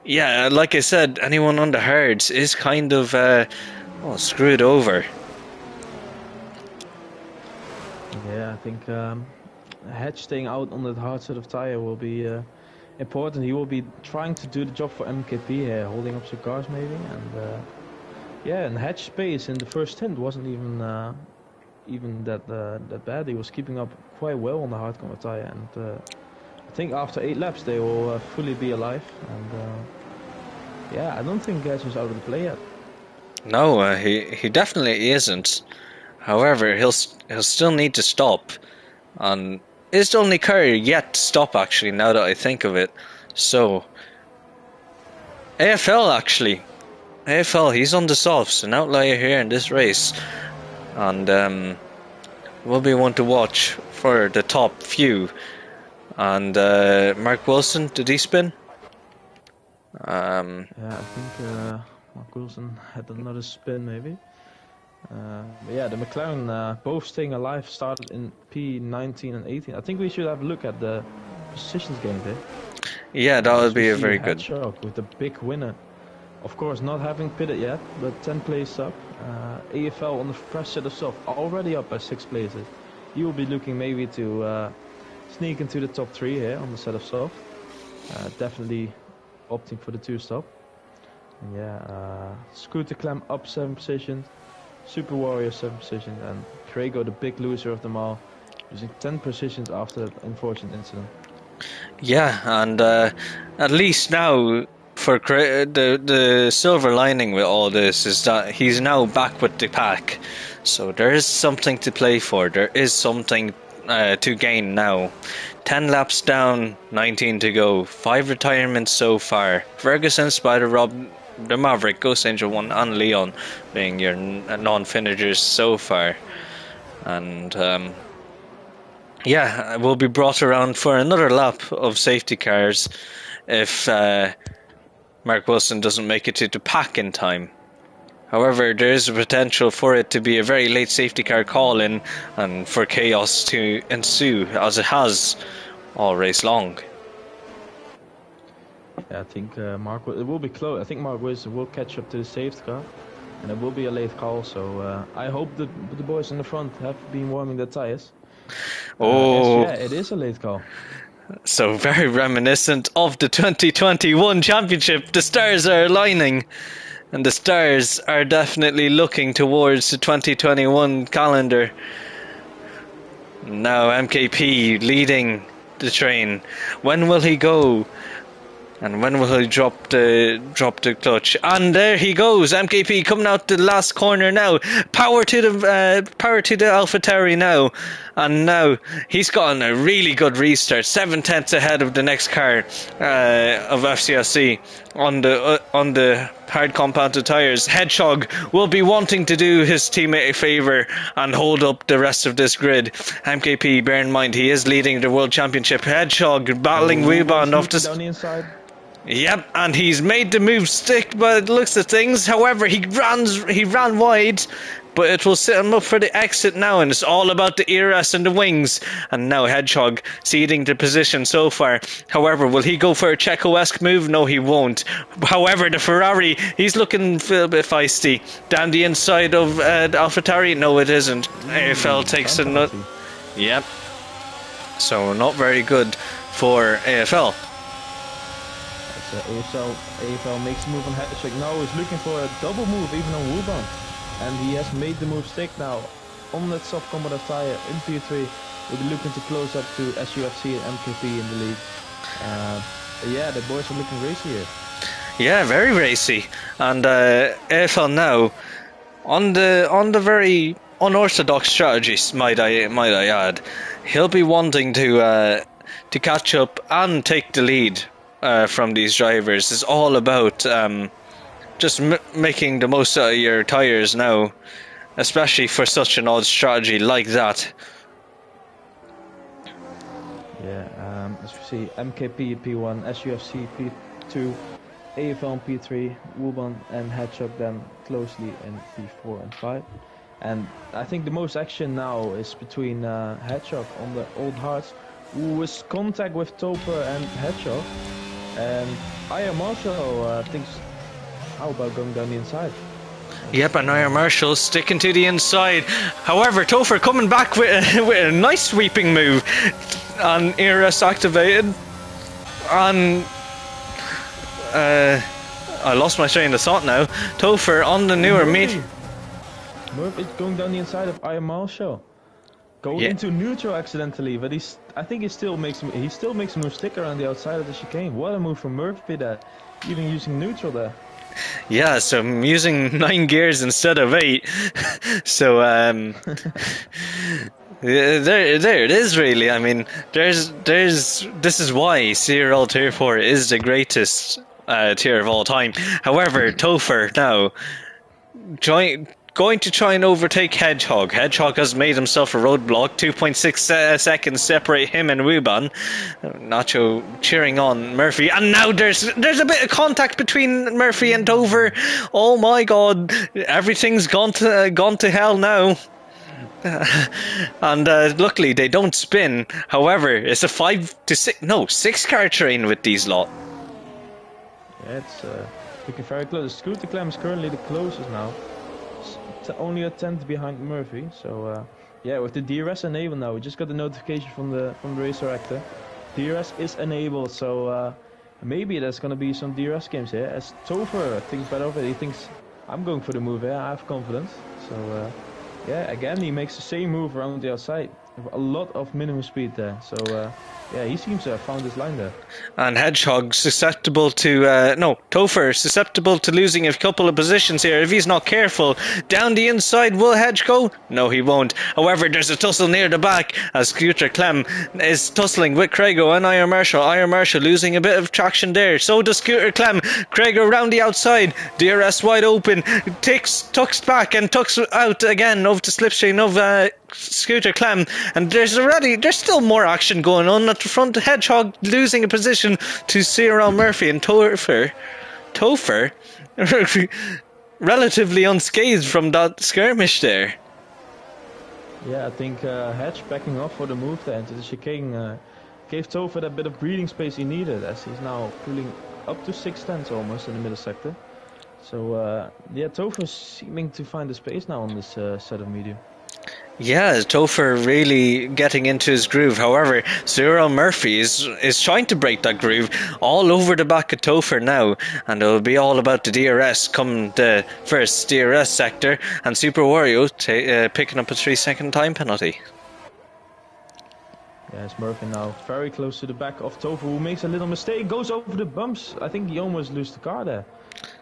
yeah, like I said, anyone on the hards is kind of screwed over. Yeah, I think Hedge staying out on that hard set of tire will be important. He will be trying to do the job for MKP here, holding up some cars maybe, and Hedge's pace in the first stint wasn't even that bad. He was keeping up quite well on the hardcore tire, and I think after 8 laps they will fully be alive. And I don't think Hedge is out of the play yet. No, he definitely isn't. However, he'll still need to stop, and is the only car yet to stop, actually, now that I think of it. So AFL, he's on the softs, an outlier here in this race, and will be one to watch for the top few. And Mark Wilson, did he spin? I think Mark Wilson had another spin maybe. But yeah, the McLaren both staying alive started in P19 and 18. I think we should have a look at the positions gained there. Yeah, that would be a very good. With the big winner. Of course, not having pitted yet, but 10 places up. AFL on the fresh set of soft, already up by 6 places. He will be looking maybe to sneak into the top 3 here on the set of soft. Definitely opting for the 2-stop. Scooter Clem up 7 positions. Super Warrior 7 positions, and Crago, the big loser of them all, losing 10 positions after that unfortunate incident. Yeah, and at least now for the silver lining with all this is that he's now back with the pack, so there is something to play for. There is something to gain now. 10 laps down, 19 to go. 5 retirements so far. Ferguson, Spider Rob, the Maverick, Ghost Angel 1 and Leon being your non-finishers so far. And we'll be brought around for another lap of safety cars if Mark Wilson doesn't make it to the pack in time. However, there is a potential for it to be a very late safety car call-in and for chaos to ensue, as it has all race long. Yeah, I think it will be close. I think Mark Wilson will catch up to the safety car, and it will be a late call. So I hope the boys in the front have been warming their tires. It is a late call. So very reminiscent of the 2021 championship. The stars are aligning, and the stars are definitely looking towards the 2021 calendar. Now MKP leading the train. When will he go? And when will he drop the clutch? And there he goes, MKP coming out the last corner now. Power to the AlphaTauri now. And now he's gotten a really good restart, 7/10 ahead of the next car of FCSC on the hard compounded tires. Hedgehog will be wanting to do his teammate a favour and hold up the rest of this grid. MKP, bear in mind, he is leading the World Championship. Hedgehog battling rebound off the down the inside. Yep, and he's made the move stick by the looks of things. However, he ran wide, but it will set him up for the exit now, and it's all about the ERS and the wings. And now Hedgehog ceding the position so far. However, will he go for a Checo-esque move? No, he won't. However, the Ferrari, he's looking a little bit feisty. Down the inside of the AlphaTauri? No, it isn't. AFL takes a nut. Yep. So not very good for AFL. AFL makes a move on Hedgehog. Now he's looking for a double move even on Wuban. And he has made the move stick now on that soft combat tire in P3. We'll be looking to close up to S07 and MKP in the lead. Yeah, the boys are looking racy here. Yeah, very racy. And AFL now on the very unorthodox strategies, might I add. He'll be wanting to catch up and take the lead from these drivers. It's all about just making the most out of your tyres now, especially for such an odd strategy like that. Yeah, as we see, MKP P1, SUFC P2, AFL P3, Wuban and Hedgehog then closely in P4 and 5. And I think the most action now is between Hedgehog on the old hards, who was contact with Topher and Hedgehog. And Iron Marshall thinks, how about going down the inside? Yep, and Iron Marshall sticking to the inside. However, Topher coming back with a nice sweeping move. And ERS activated. And I lost my train of thought now. Topher on the newer meat. Murphy is going down the inside of Iron Marshall. Going into neutral accidentally, but I think he still makes a move stick around the outside of the chicane. What a move from Murphy there, even using neutral there. Yeah, so I'm using 9 gears instead of 8. So there it is really. I mean, this is why CRL Tier 4 is the greatest tier of all time. However, Topher now going to try and overtake Hedgehog. Hedgehog has made himself a roadblock. 2.6 seconds separate him and Wuban. Nacho cheering on Murphy, and now there's a bit of contact between Murphy and Topher. Oh my God, everything's gone to hell now. And luckily they don't spin. However, it's a 6 car train with these lot. Yeah, it's looking very close. Scooter Clem is currently the closest now. Only a tenth behind Murphy. So yeah, with the DRS enabled now, we just got the notification from the racer actor. DRS is enabled, so maybe there's gonna be some DRS games here. As Topher thinks better of it, he thinks I'm going for the move here. I have confidence. So yeah, again he makes the same move around the outside. A lot of minimum speed there. So yeah, he seems to have found his line there. And Hedgehog susceptible to Topher susceptible to losing a couple of positions here if he's not careful. Down the inside, will Hedge go? No, he won't. However, there's a tussle near the back as Scooter Clem is tussling with Craigo and Iron Marshall. Iron Marshall losing a bit of traction there. So does Scooter Clem. Craigo around the outside. DRS wide open. Tucks back and tucks out again of the slipstream of Scooter Clem, and there's still more action going on at the front. Hedgehog losing a position to Cyril Murphy, and Topher relatively unscathed from that skirmish there. Yeah, I think Hedge backing off for the move there into the chicane gave Topher that bit of breathing space he needed, as he's now pulling up to 6/10 almost in the middle sector. So yeah, Topher seeming to find the space now on this set of medium. Yeah, Topher really getting into his groove. However, Cyril Murphy is trying to break that groove all over the back of Topher now, and it'll be all about the DRS come the first DRS sector, and Super Wario picking up a 3-second time penalty. Yes, Murphy now very close to the back of Topher, who makes a little mistake, goes over the bumps. I think he almost loses the car there.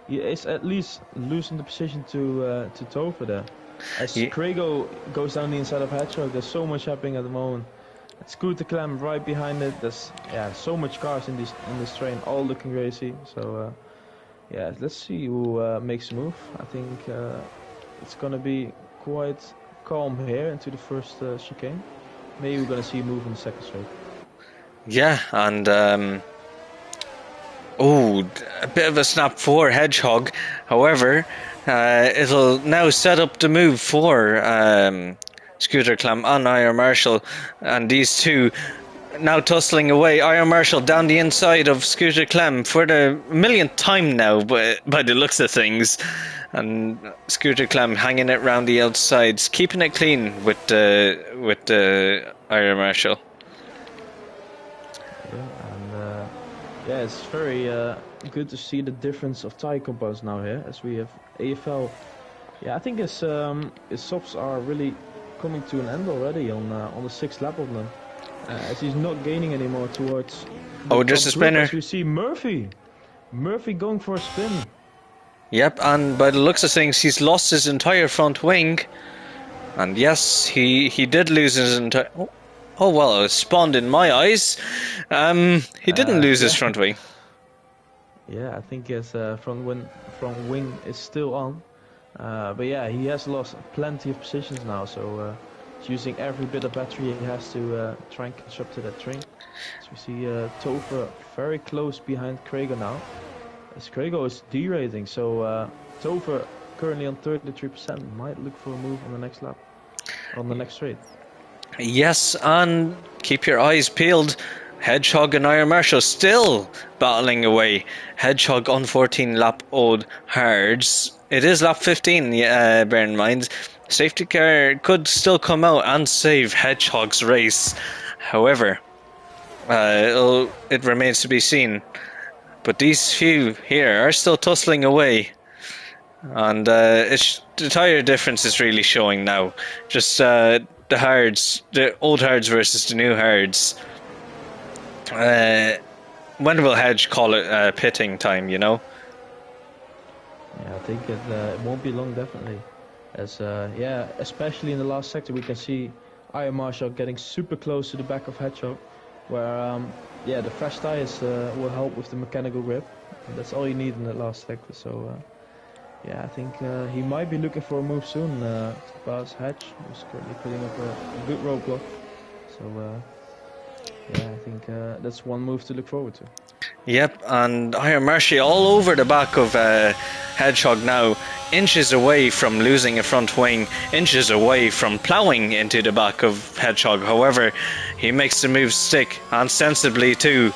He is at least losing the position to Topher there. As Craigo goes down the inside of Hedgehog, there's so much happening at the moment. Scooter Clem right behind it. There's so much cars in this train, all looking racy. So yeah, let's see who makes a move. I think it's gonna be quite calm here into the first chicane. Maybe we're gonna see a move in the second straight. Yeah, and Oh, a bit of a snap for Hedgehog. However, it'll now set up the move for Scooter Clam and Iron Marshall, and these two now tussling away. Iron Marshall down the inside of Scooter Clem for the millionth time now, by the looks of things. And Scooter Clem hanging it round the outsides, keeping it clean with the Iron Marshall. Yeah, and yeah, it's very good to see the difference of tire compounds now here, as we have AFL. Yeah, I think his softs are really coming to an end already on the 6th lap of them. As he's not gaining anymore towards. Oh, just a spinner. As we see Murphy going for a spin. Yep, and by the looks of things, he's lost his entire front wing. And yes, he did lose his entire. Oh well, it spawned in my eyes. He didn't lose his front wing. Yeah, I think his front wing is still on. But yeah, he has lost plenty of positions now, so he's using every bit of battery he has to try and catch up to that train. So we see Topher very close behind Krager now. As Krager is derating, so Topher currently on 33%, might look for a move on the next lap, on the next straight. Yes, and keep your eyes peeled. Hedgehog and Iron Marshall still battling away. Hedgehog on 14 lap old hards. It is lap 15, bear in mind. Safety car could still come out and save Hedgehog's race. However, it remains to be seen. But these few here are still tussling away. And the tyre difference is really showing now. Just the hards, the old hards versus the new hards. When will Hedge call it pitting time, you know? Yeah, I think it won't be long, definitely. As yeah, especially in the last sector, we can see Iron Marshall getting super close to the back of Hedgehog, where yeah, the fresh tires will help with the mechanical grip. And that's all you need in that last sector. So yeah, I think he might be looking for a move soon to pass Hedge, who's currently putting up a good roadblock. So yeah, I think that's one move to look forward to. Yep, and Iron Marshall all over the back of Hedgehog now, inches away from losing a front wing, inches away from ploughing into the back of Hedgehog. However, he makes the move stick, and sensibly too.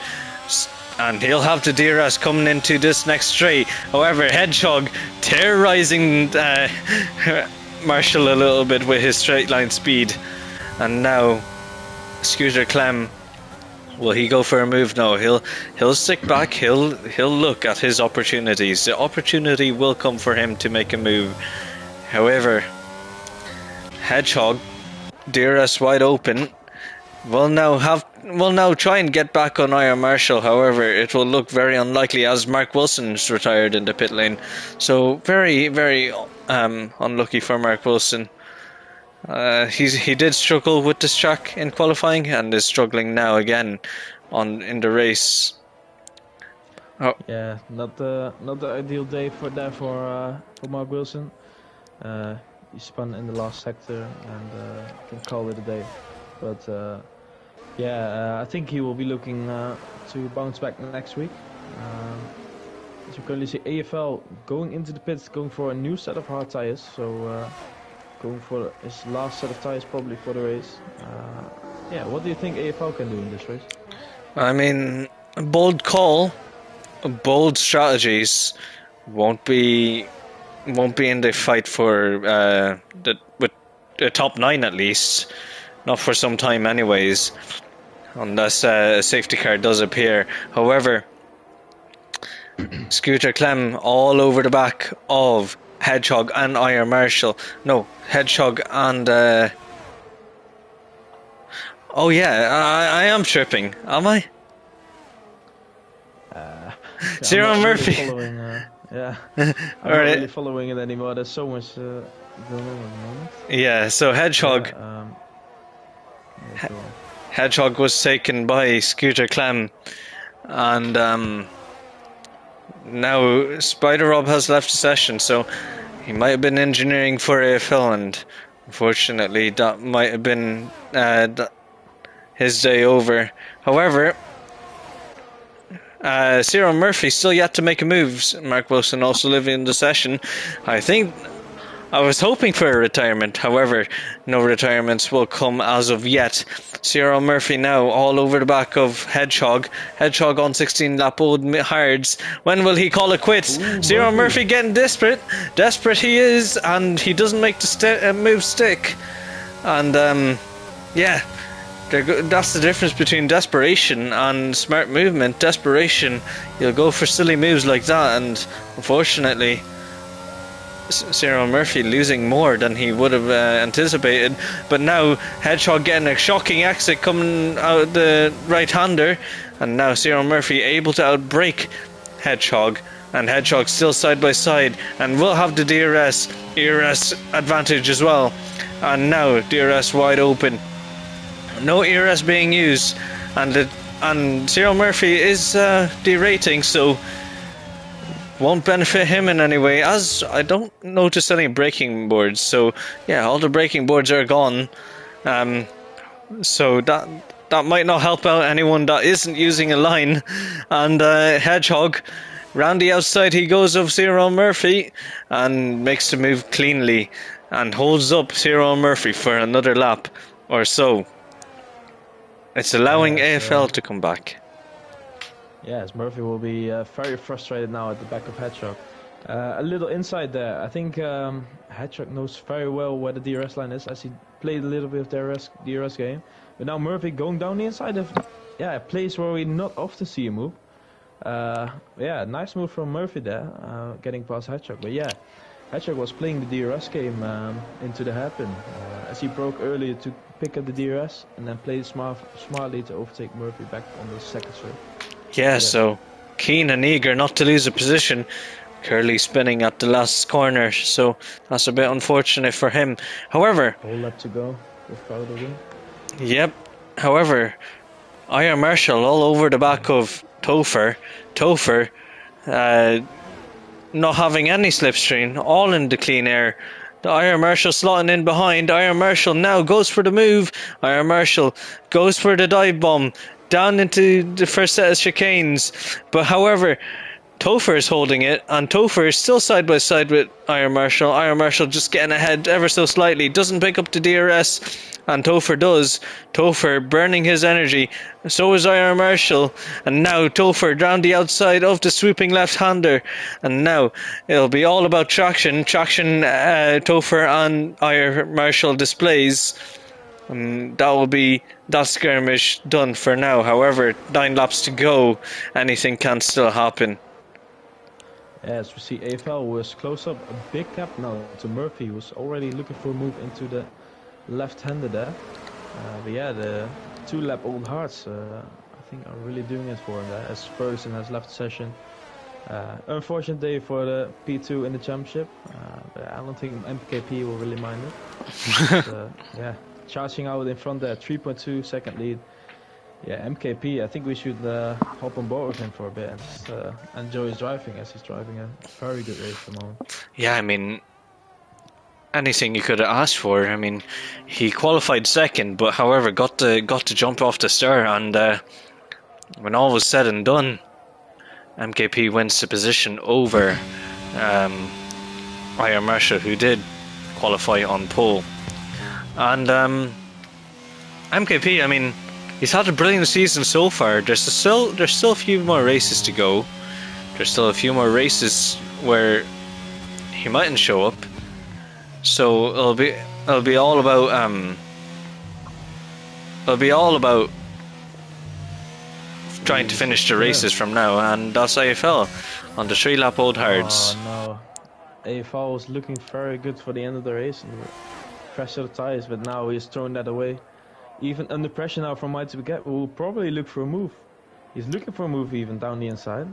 And he'll have the DRS coming into this next straight. However, Hedgehog terrorizing Marshall a little bit with his straight line speed. And now, Scooter Clem. Will he go for a move? No, he'll stick back. He'll look at his opportunities. The opportunity will come for him to make a move. However, Hedgehog, DRS wide open, will now try and get back on Iron Marshall. However, it will look very unlikely as Mark Wilson's retired in the pit lane. So very, very unlucky for Mark Wilson. He did struggle with this track in qualifying and is struggling now again in the race. Oh. Yeah, not the ideal day for Mark Wilson. He spun in the last sector and can call it a day. But yeah, I think he will be looking to bounce back next week. As you currently see AFL going into the pits, going for a new set of hard tires. So. Going for his last set of tires probably for the race. Yeah, what do you think AFL can do in this race? I mean, a bold call, bold strategies won't be in the fight for with the top 9 at least, not for some time anyways, unless a safety car does appear. However, Scooter Clem all over the back of Hedgehog and Iron Marshall. No, Hedgehog and oh yeah, I am tripping, am I? Zero Murphy. Yeah, I'm not really following it anymore. There's so much going on at the moment. Yeah, so Hedgehog. Hedgehog was taken by Scooter Clem, and now Spider Rob has left the session, so he might have been engineering for AFL, and unfortunately that might have been his day over. However, Cyril Murphy still yet to make a move. Mark Wilson also living the session. I was hoping for a retirement, however, no retirements will come as of yet. Cyril Murphy now all over the back of Hedgehog. Hedgehog on 16 lap old hards. When will he call it quits? Ooh, Cyril Murphy getting desperate. Desperate he is, and he doesn't make the move stick. And yeah, that's the difference between desperation and smart movement. Desperation, you'll go for silly moves like that, and unfortunately Cyril Murphy losing more than he would have anticipated. But now Hedgehog getting a shocking exit coming out the right-hander, and now Cyril Murphy able to outbrake Hedgehog, and Hedgehog still side by side, and will have the DRS advantage as well. And now DRS wide open, no ERS being used, and Cyril Murphy is derating, so won't benefit him in any way, as I don't notice any braking boards. So yeah, all the braking boards are gone, so that might not help out anyone that isn't using a line. And Hedgehog, round the outside he goes of Cyril Murphy, and makes the move cleanly and holds up Cyril Murphy for another lap or so. It's allowing AFL to come back. Yes, Murphy will be very frustrated now at the back of Hedgehog. A little insight there. I think Hedgehog knows very well where the DRS line is, as he played a little bit of the DRS game. But now Murphy going down the inside of a place where we not often see him move. Yeah, nice move from Murphy there, getting past Hedgehog. But yeah, Hedgehog was playing the DRS game into the hairpin, as he broke earlier to pick up the DRS and then played smartly to overtake Murphy back on the second straight. Yeah, so keen and eager not to lose a position. Curly spinning at the last corner, so that's a bit unfortunate for him. However, whole lap to go with Carlo again. Yep. However, Iron Marshall all over the back of Topher. Topher not having any slipstream, all in the clean air. The Iron Marshall slotting in behind. Iron Marshall now goes for the move. Iron Marshall goes for the dive bomb down into the first set of chicanes. But however, Topher is holding it, and Topher is still side by side with Iron Marshall. Iron Marshall just getting ahead ever so slightly, doesn't pick up the DRS, and Topher does. Topher burning his energy, so is Iron Marshall, and now Topher down the outside of the swooping left-hander, and now it'll be all about traction. Topher and Iron Marshall displays. That will be that skirmish done for now. However, 9 laps to go, anything can still happen. As we see, AFL was close up a big gap now to Murphy, who was already looking for a move into the left-hander there. But yeah, the 2-lap old hearts, I think, are really doing it for him there, as Ferguson has left the session. Unfortunate day for the P2 in the championship, but I don't think MKP will really mind it. But, yeah, charging out in front there, 3.2 second lead. Yeah, MKP, I think we should hop on board with him for a bit and just enjoy his driving, as he's driving a very good race at the moment. Yeah, I mean, anything you could have asked for. I mean, he qualified second, but however, got to jump off the start, and when all was said and done, MKP wins the position over Iron Marshall, who did qualify on pole. And MKP, I mean, he's had a brilliant season so far. There's still a few more races to go. There's still a few more races where he mightn't show up. So it'll be all about trying to finish the races from now, and that's AFL on the 3-lap old hards. Oh no, AFL was looking very good for the end of the race and pressure the tires, but now he's thrown that away. Even under pressure now from Mighty Baguette, will probably look for a move. He's looking for a move even down the inside.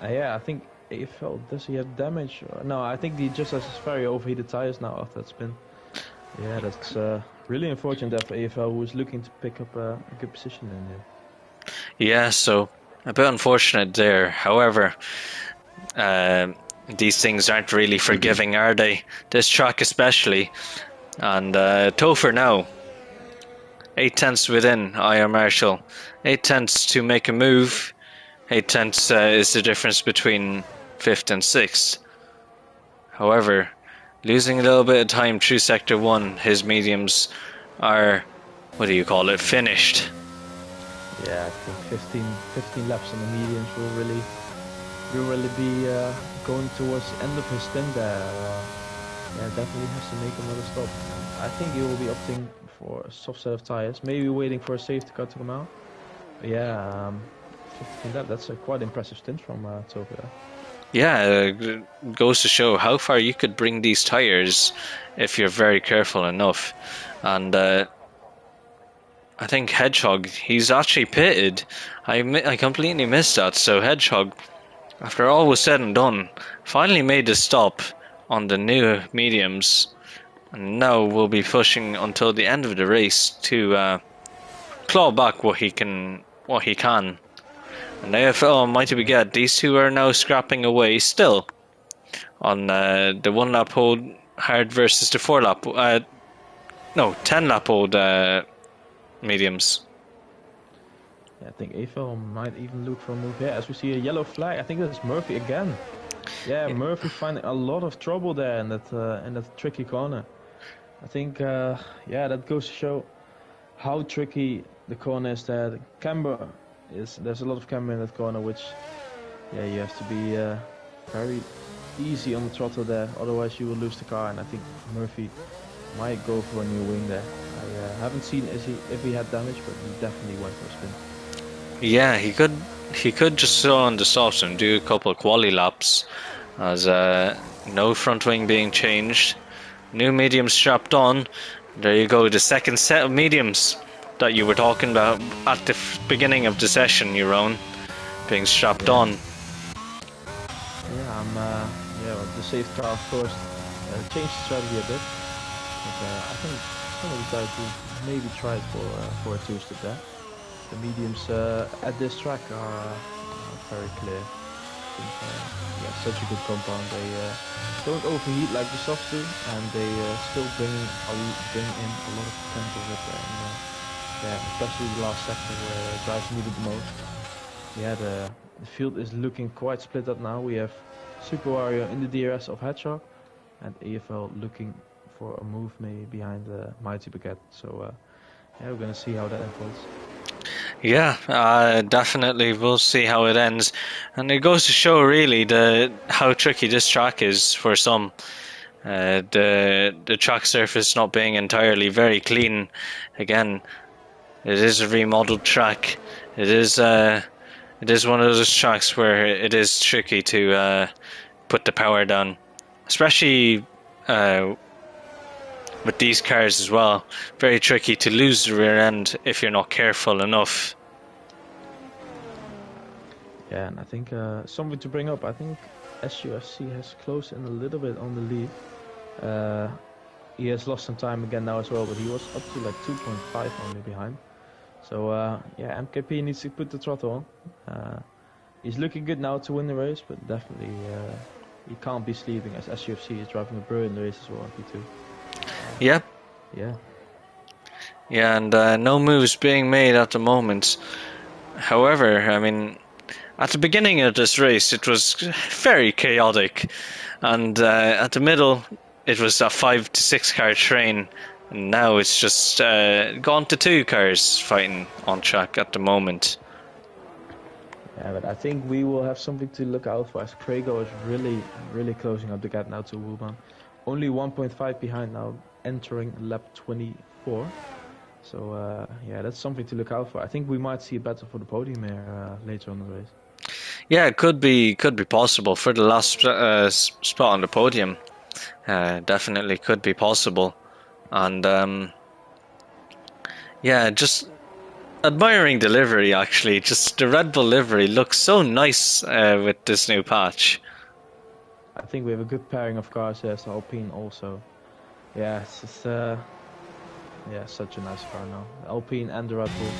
Yeah, I think AFL, does he have damage? No, I think he just has very overheated tires now after that spin. Yeah, that's really unfortunate there for AFL, who is looking to pick up a good position in there. Yeah, so a bit unfortunate there. However, these things aren't really forgiving, are they? This track especially. And Topher now 8 tenths within Iron Marshall, 8 tenths to make a move. 8 tenths is the difference between 5th and 6th. However, losing a little bit of time through Sector 1, his mediums are, what do you call it, finished. Yeah, I think 15 laps on the mediums will really be going towards the end of his stint there. Yeah, definitely has to make another stop. I think he will be opting for a soft set of tires, maybe waiting for a safety car to come out. But yeah, 15 laps, that's a quite impressive stint from Tokyo. Yeah, it goes to show how far you could bring these tires if you're very careful enough. And I think Hedgehog, he's actually pitted. I completely missed that. So Hedgehog, after all was said and done, finally made the stop on the new mediums, and now we'll be pushing until the end of the race to claw back what he can. And AFL and Mighty Baguette, these two are now scrapping away still on the 1 lap hold hard versus the 4 lap, 10 lap hold mediums. Yeah, I think AFL might even look for a move here as we see a yellow flag. I think that's Murphy again. Yeah, Murphy finding a lot of trouble there in that tricky corner. I think yeah, that goes to show how tricky the corner is there. There's a lot of camber in that corner, which yeah, you have to be very easy on the throttle there, otherwise you will lose the car. And I think Murphy might go for a new wing there. I haven't seen if he had damage, but he definitely went for a spin. Yeah, he could just throw on the softs and do a couple of quali laps, as no front wing being changed, new mediums strapped on. There you go, the second set of mediums that you were talking about at the beginning of the session, Jeroen, being strapped on. Yeah, well, the safe car of course changed the strategy a bit, but I think somebody tried to maybe try it for a two-step there. The mediums at this track are very clear. I think yeah, such a good compound. They don't overheat like the softs do, and they still bring in a lot of potential with them. Yeah, especially the last sector where drives needed the most. Yeah, the field is looking quite split up now. We have Super Wario in the DRS of Hedgehog, and AFL looking for a move maybe behind Mighty Baguette. So yeah, we're gonna see how that unfolds. Yeah, definitely. We'll see how it ends, and it goes to show really how tricky this track is for some. The track surface not being entirely very clean. Again, it is a remodeled track. It is one of those tracks where it is tricky to put the power down, especially with these cars as well. Very tricky to lose the rear end if you're not careful enough. Yeah, and I think something to bring up. I think SUFC has closed in a little bit on the lead. He has lost some time again now as well, but he was up to like 2.5 only behind. So yeah, MKP needs to put the throttle on. He's looking good now to win the race, but definitely he can't be sleeping as SUFC is driving a brilliant race as well in P2. Yep. Yeah. Yeah, and no moves being made at the moment. However, I mean, at the beginning of this race, it was very chaotic, and at the middle, it was a 5 to 6 car train. And now it's just gone to 2 cars fighting on track at the moment. Yeah, but I think we will have something to look out for as Craigo is really closing up the gap now to Wuban. Only 1.5 behind now, entering lap 24. So yeah, that's something to look out for. I think we might see a battle for the podium here later on in the race. Yeah, it could be possible for the last spot on the podium. Definitely could be possible. And yeah, just admiring the livery actually. Just the Red Bull livery looks so nice with this new patch. I think we have a good pairing of cars here, so Alpine also. Yeah, it's just yeah, such a nice car now. The Alpine and the Red Bull.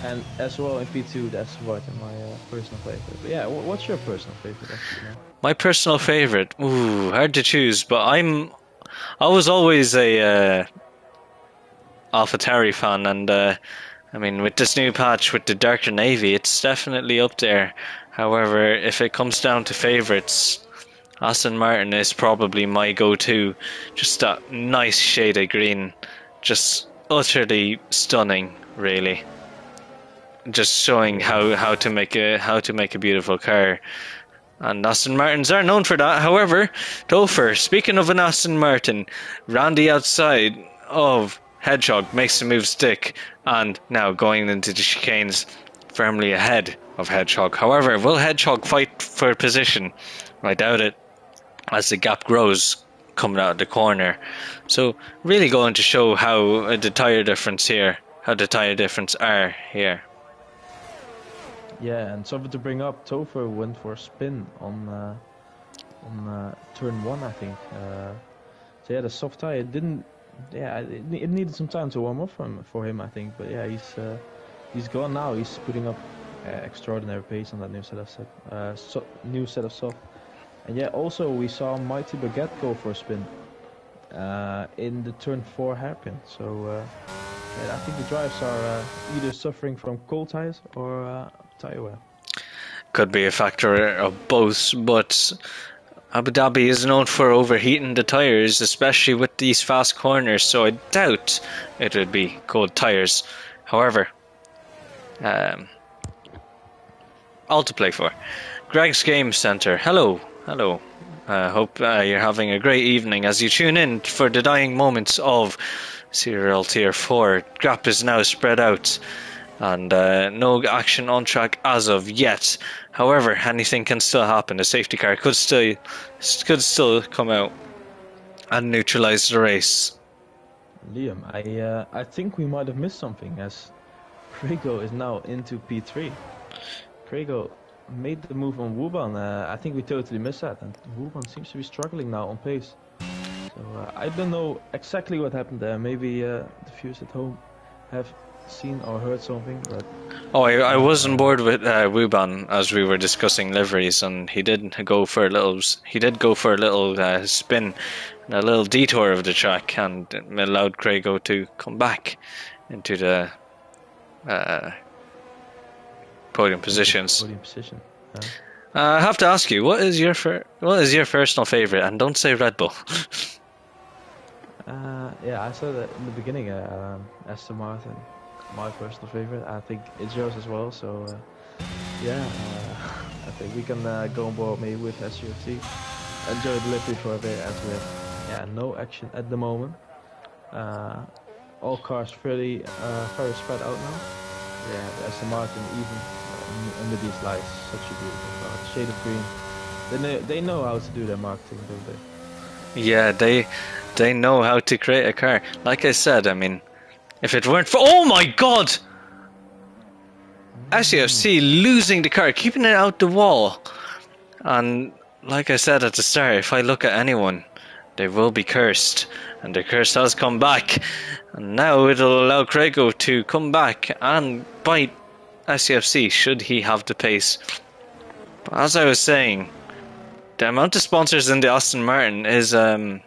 And as well in P2, that's what my personal favorite. But yeah, what's your personal favorite actually now? My personal favorite? Ooh, hard to choose, but I was always a AlphaTauri fan, and I mean, with this new patch, with the darker navy, it's definitely up there. However, if it comes down to favourites, Aston Martin is probably my go-to. Just that nice shade of green. Just utterly stunning, really. Just showing how to make a beautiful car. And Aston Martins are known for that. However, Topher, speaking of an Aston Martin, Randy outside of Hedgehog makes the move stick, and now going into the chicanes firmly ahead of Hedgehog. However, will Hedgehog fight for position? I doubt it, as the gap grows coming out of the corner. So really going to show how the tyre difference are here. Yeah, and something to bring up, Topher went for a spin on turn 1, I think. So yeah, the soft tire didn't. Yeah, it needed some time to warm up for him, I think. But yeah, he's gone now. He's putting up extraordinary pace on that new set of soft. And yeah, also we saw Mighty Baguette go for a spin in the turn 4 hairpin. So yeah, I think the drivers are either suffering from cold tires or tire wear. Could be a factor of both, but Abu Dhabi is known for overheating the tyres, especially with these fast corners, so I doubt it would be cold tyres. However, all to play for. Greg's Game Centre, hello. Hope you're having a great evening as you tune in for the dying moments of Serial Tier 4. Gap is now spread out, and no action on track as of yet. However, anything can still happen. A safety car could still come out and neutralize the race. Liam, I think we might have missed something, as Craigo is now into P3. Craigo made the move on Wuban. I think we totally missed that, and Wuban seems to be struggling now on pace. So I don't know exactly what happened there. Maybe the viewers at home have seen or heard something, but I was on board with Wuban as we were discussing liveries, and he did go for a little spin, and a little detour of the track, and it allowed Craigo to come back into the podium positions. I have to ask you, what is your personal favorite? And don't say Red Bull. Yeah, I said that in the beginning. Aston Martin, my personal favorite. I think it's yours as well. So yeah, I think we can go on board maybe with SUFC. Enjoy the livery for a bit, as we have no action at the moment. All cars very spread out now. Yeah, the Aston Martin even under these lights, such a beautiful car, shade of green. They know how to do their marketing, don't they? Yeah, they know how to create a car. Like I said, I mean, if it weren't for... Oh my god! SUFC losing the car, keeping it out the wall. And like I said at the start, if I look at anyone, they will be cursed. And the curse has come back. And now it'll allow Craigo to come back and bite SUFC should he have the pace. But as I was saying, the amount of sponsors in the Aston Martin is, well,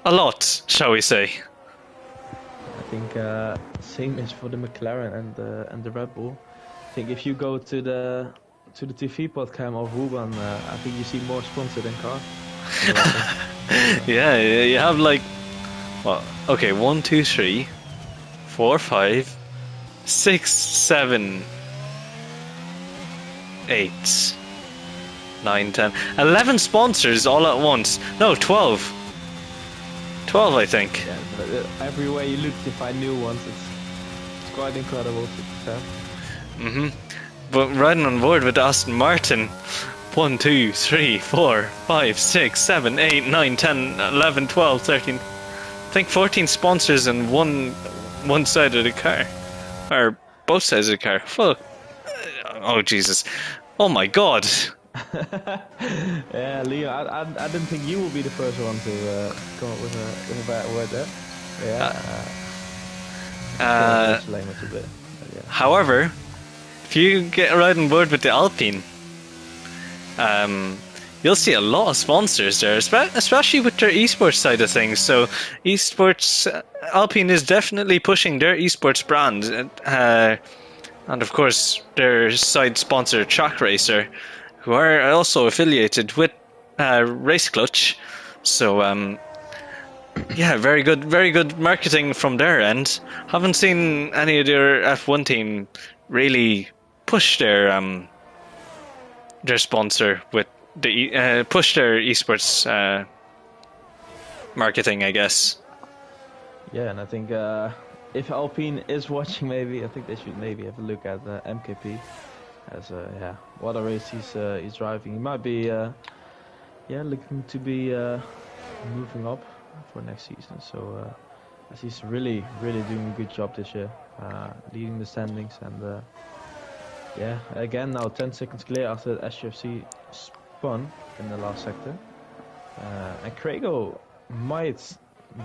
a lot, shall we say. I think same is for the McLaren and the Red Bull. I think if you go to the TV podcast of Wuban, I think you see more sponsors than cars. Yeah, you have like, well, okay, 1, 2, 3, 4, 5, 6, 7, 8, 9, 10, 11 sponsors all at once. No, 12. 12, I think. Yeah, but everywhere you look, you find new ones. It's quite incredible. But riding on board with Aston Martin, 1, 2, 3, 4, 5, 6, 7, 8, 9, 10, 11, 12, 13. I think 14 sponsors in one side of the car. Or both sides of the car. Fuck. Oh, Jesus. Oh, my God. Yeah, Leo, I didn't think you would be the first one to come up with a bad word there. Yeah. Language a bit. Yeah. However, if you get right on board with the Alpine, you'll see a lot of sponsors there, especially with their esports side of things. So esports, Alpine is definitely pushing their esports brand, and of course their side sponsor Track Racer, who are also affiliated with Race Clutch. So yeah, very good marketing from their end. Haven't seen any of their F1 team really push their sponsor with the push their esports marketing, I guess. Yeah, and I think if Alpine is watching, maybe I think they should maybe have a look at MKP. As yeah, what a race he's driving. He might be looking to be moving up for next season. So as he's really doing a good job this year, leading the standings, and yeah, again now 10 seconds clear after SUFC spun in the last sector, and Craigo might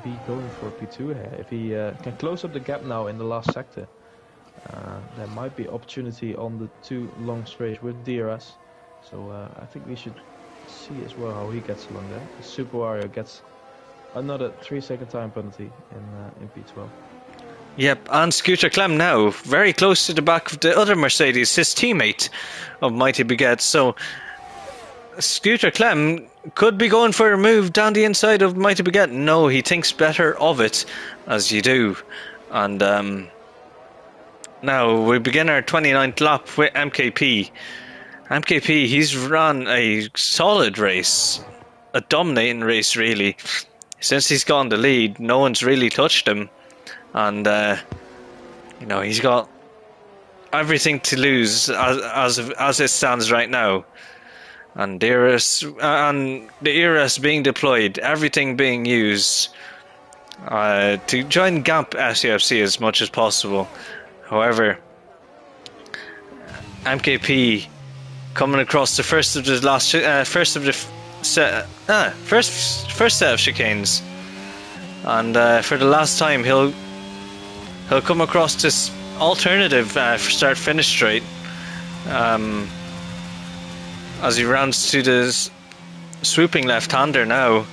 be going for a P2 here if he can close up the gap now in the last sector. There might be opportunity on the 2 long straight with DRS, so I think we should see as well how he gets along there. Super Wario gets another 3-second time penalty in P12. Yep, and Scooter Clem now very close to the back of the other Mercedes, his teammate of Mighty Baguette. So Scooter Clem could be going for a move down the inside of Mighty Baguette. No, he thinks better of it, as you do. And now we begin our 29th lap with MKP. MKP, he's run a solid race, a dominating race really. Since he's gone the lead, no one's really touched him. And you know, he's got everything to lose as it stands right now. And the ERS being deployed, everything being used to join Gap SUFC as much as possible. However, MKP coming across the first set of chicanes, and for the last time he'll come across this alternative start finish straight as he rounds to the swooping left-hander now.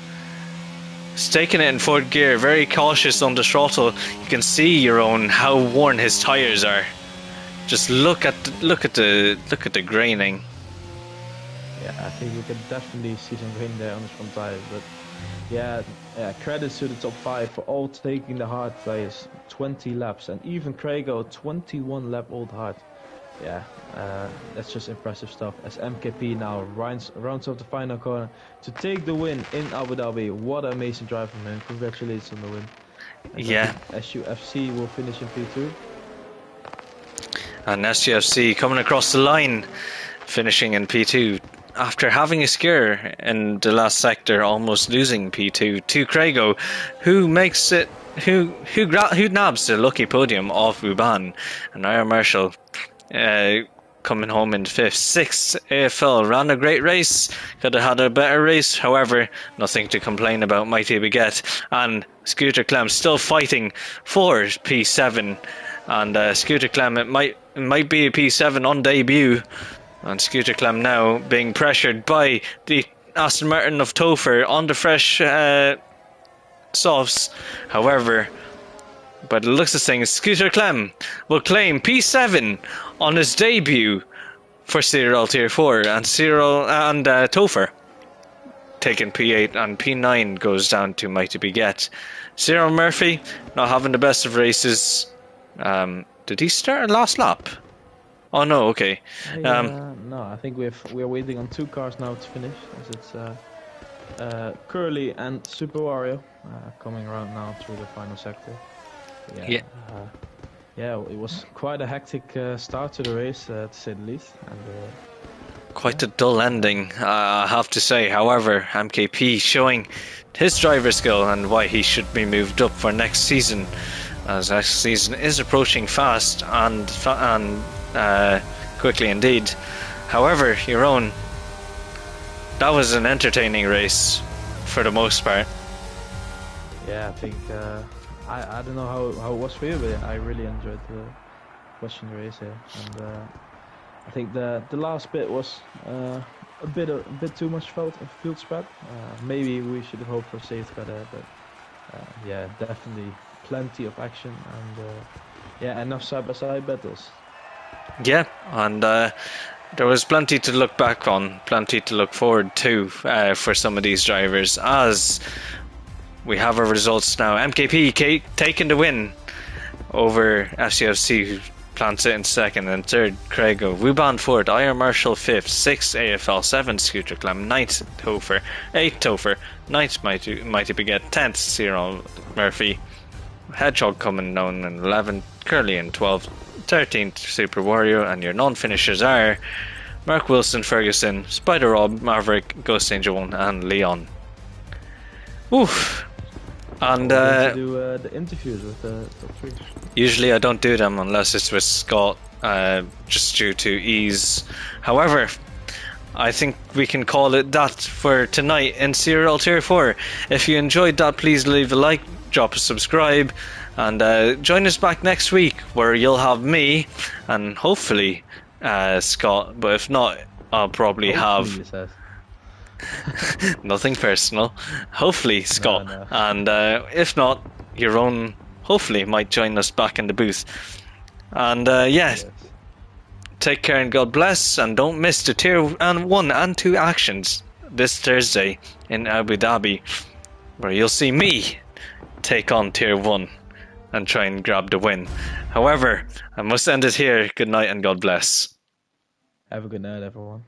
He's taking it in 4th gear, very cautious on the throttle. You can see your own how worn his tires are. Just look at the graining. Yeah, I think we can definitely see some grain there on the front tires, but yeah, credits to the top 5 for all taking the hard tires. 20 laps, and even Craigo 21 lap old hard. Yeah, that's just impressive stuff. As MKP now rounds off the final corner to take the win in Abu Dhabi. What an amazing drive from him! Congratulations on the win. And yeah, SUFC will finish in P2. And SUFC coming across the line, finishing in P2 after having a scare in the last sector, almost losing P2 to Craigo, who makes it, who nabs the lucky podium off Uban, and Ira Marshall coming home in 5th. 6th AFL, ran a great race, could have had a better race, however nothing to complain about. Mighty Baguette and Scooter Clem still fighting for P7, and Scooter Clem, it might be a P7 on debut, and Scooter Clem now being pressured by the Aston Martin of Topher on the fresh softs. However, by the looks of things, Scooter Clem will claim P7 on his debut for Cyril Tier 4, and Cyril and Topher taking P8, and P9 goes down to Mighty Baguette. Cyril Murphy not having the best of races. Did he start last lap? Oh no, okay. No, I think we're waiting on 2 cars now to finish, as it's Curly and Super Wario coming around now through the final sector. Yeah, it was quite a hectic start to the race, to say the least, and quite a dull ending, I have to say. However, MKP showing his driver skill and why he should be moved up for next season, as next season is approaching fast and quickly indeed. However, Jeroen, that was an entertaining race for the most part. Yeah, I think I don't know how it was for you, but I really enjoyed watching the race here, and I think the last bit was a bit too much field spread. Maybe we should hope for safety car there, but yeah, definitely plenty of action and yeah, enough side-by-side battles. Yeah, and there was plenty to look back on, plenty to look forward to for some of these drivers. As we have our results now, MKP taking the win over FCFC, who plants it in second, and third Craigo, Wuban fourth, Iron Marshall fifth, sixth AFL, seventh Scooter Clem, ninth Topher, eighth Topher, ninth Mighty Baguette, 10th Cyril Murphy, Hedgehog coming down in 11th, Curly in 12th, 13th Super Warrior, and your non-finishers are Mark Wilson, Ferguson, Spider Rob, Maverick, Ghost Angel 1, and Leon. Oof. And We're going to do the interviews with the top three. Usually I don't do them unless it's with Scott, just due to ease. However, I think we can call it that for tonight in Serial Tier 4. If you enjoyed that, please leave a like, drop a subscribe, and join us back next week where you'll have me and hopefully Scott, but if not, I'll probably have nothing personal. Hopefully Scott, No. and if not, your own hopefully might join us back in the booth. And yes. Take care and God bless, and don't miss the Tier 1 and 2 actions this Thursday in Abu Dhabi, where you'll see me take on Tier 1 and try and grab the win. However, I must end it here. Good night and God bless. Have a good night, everyone.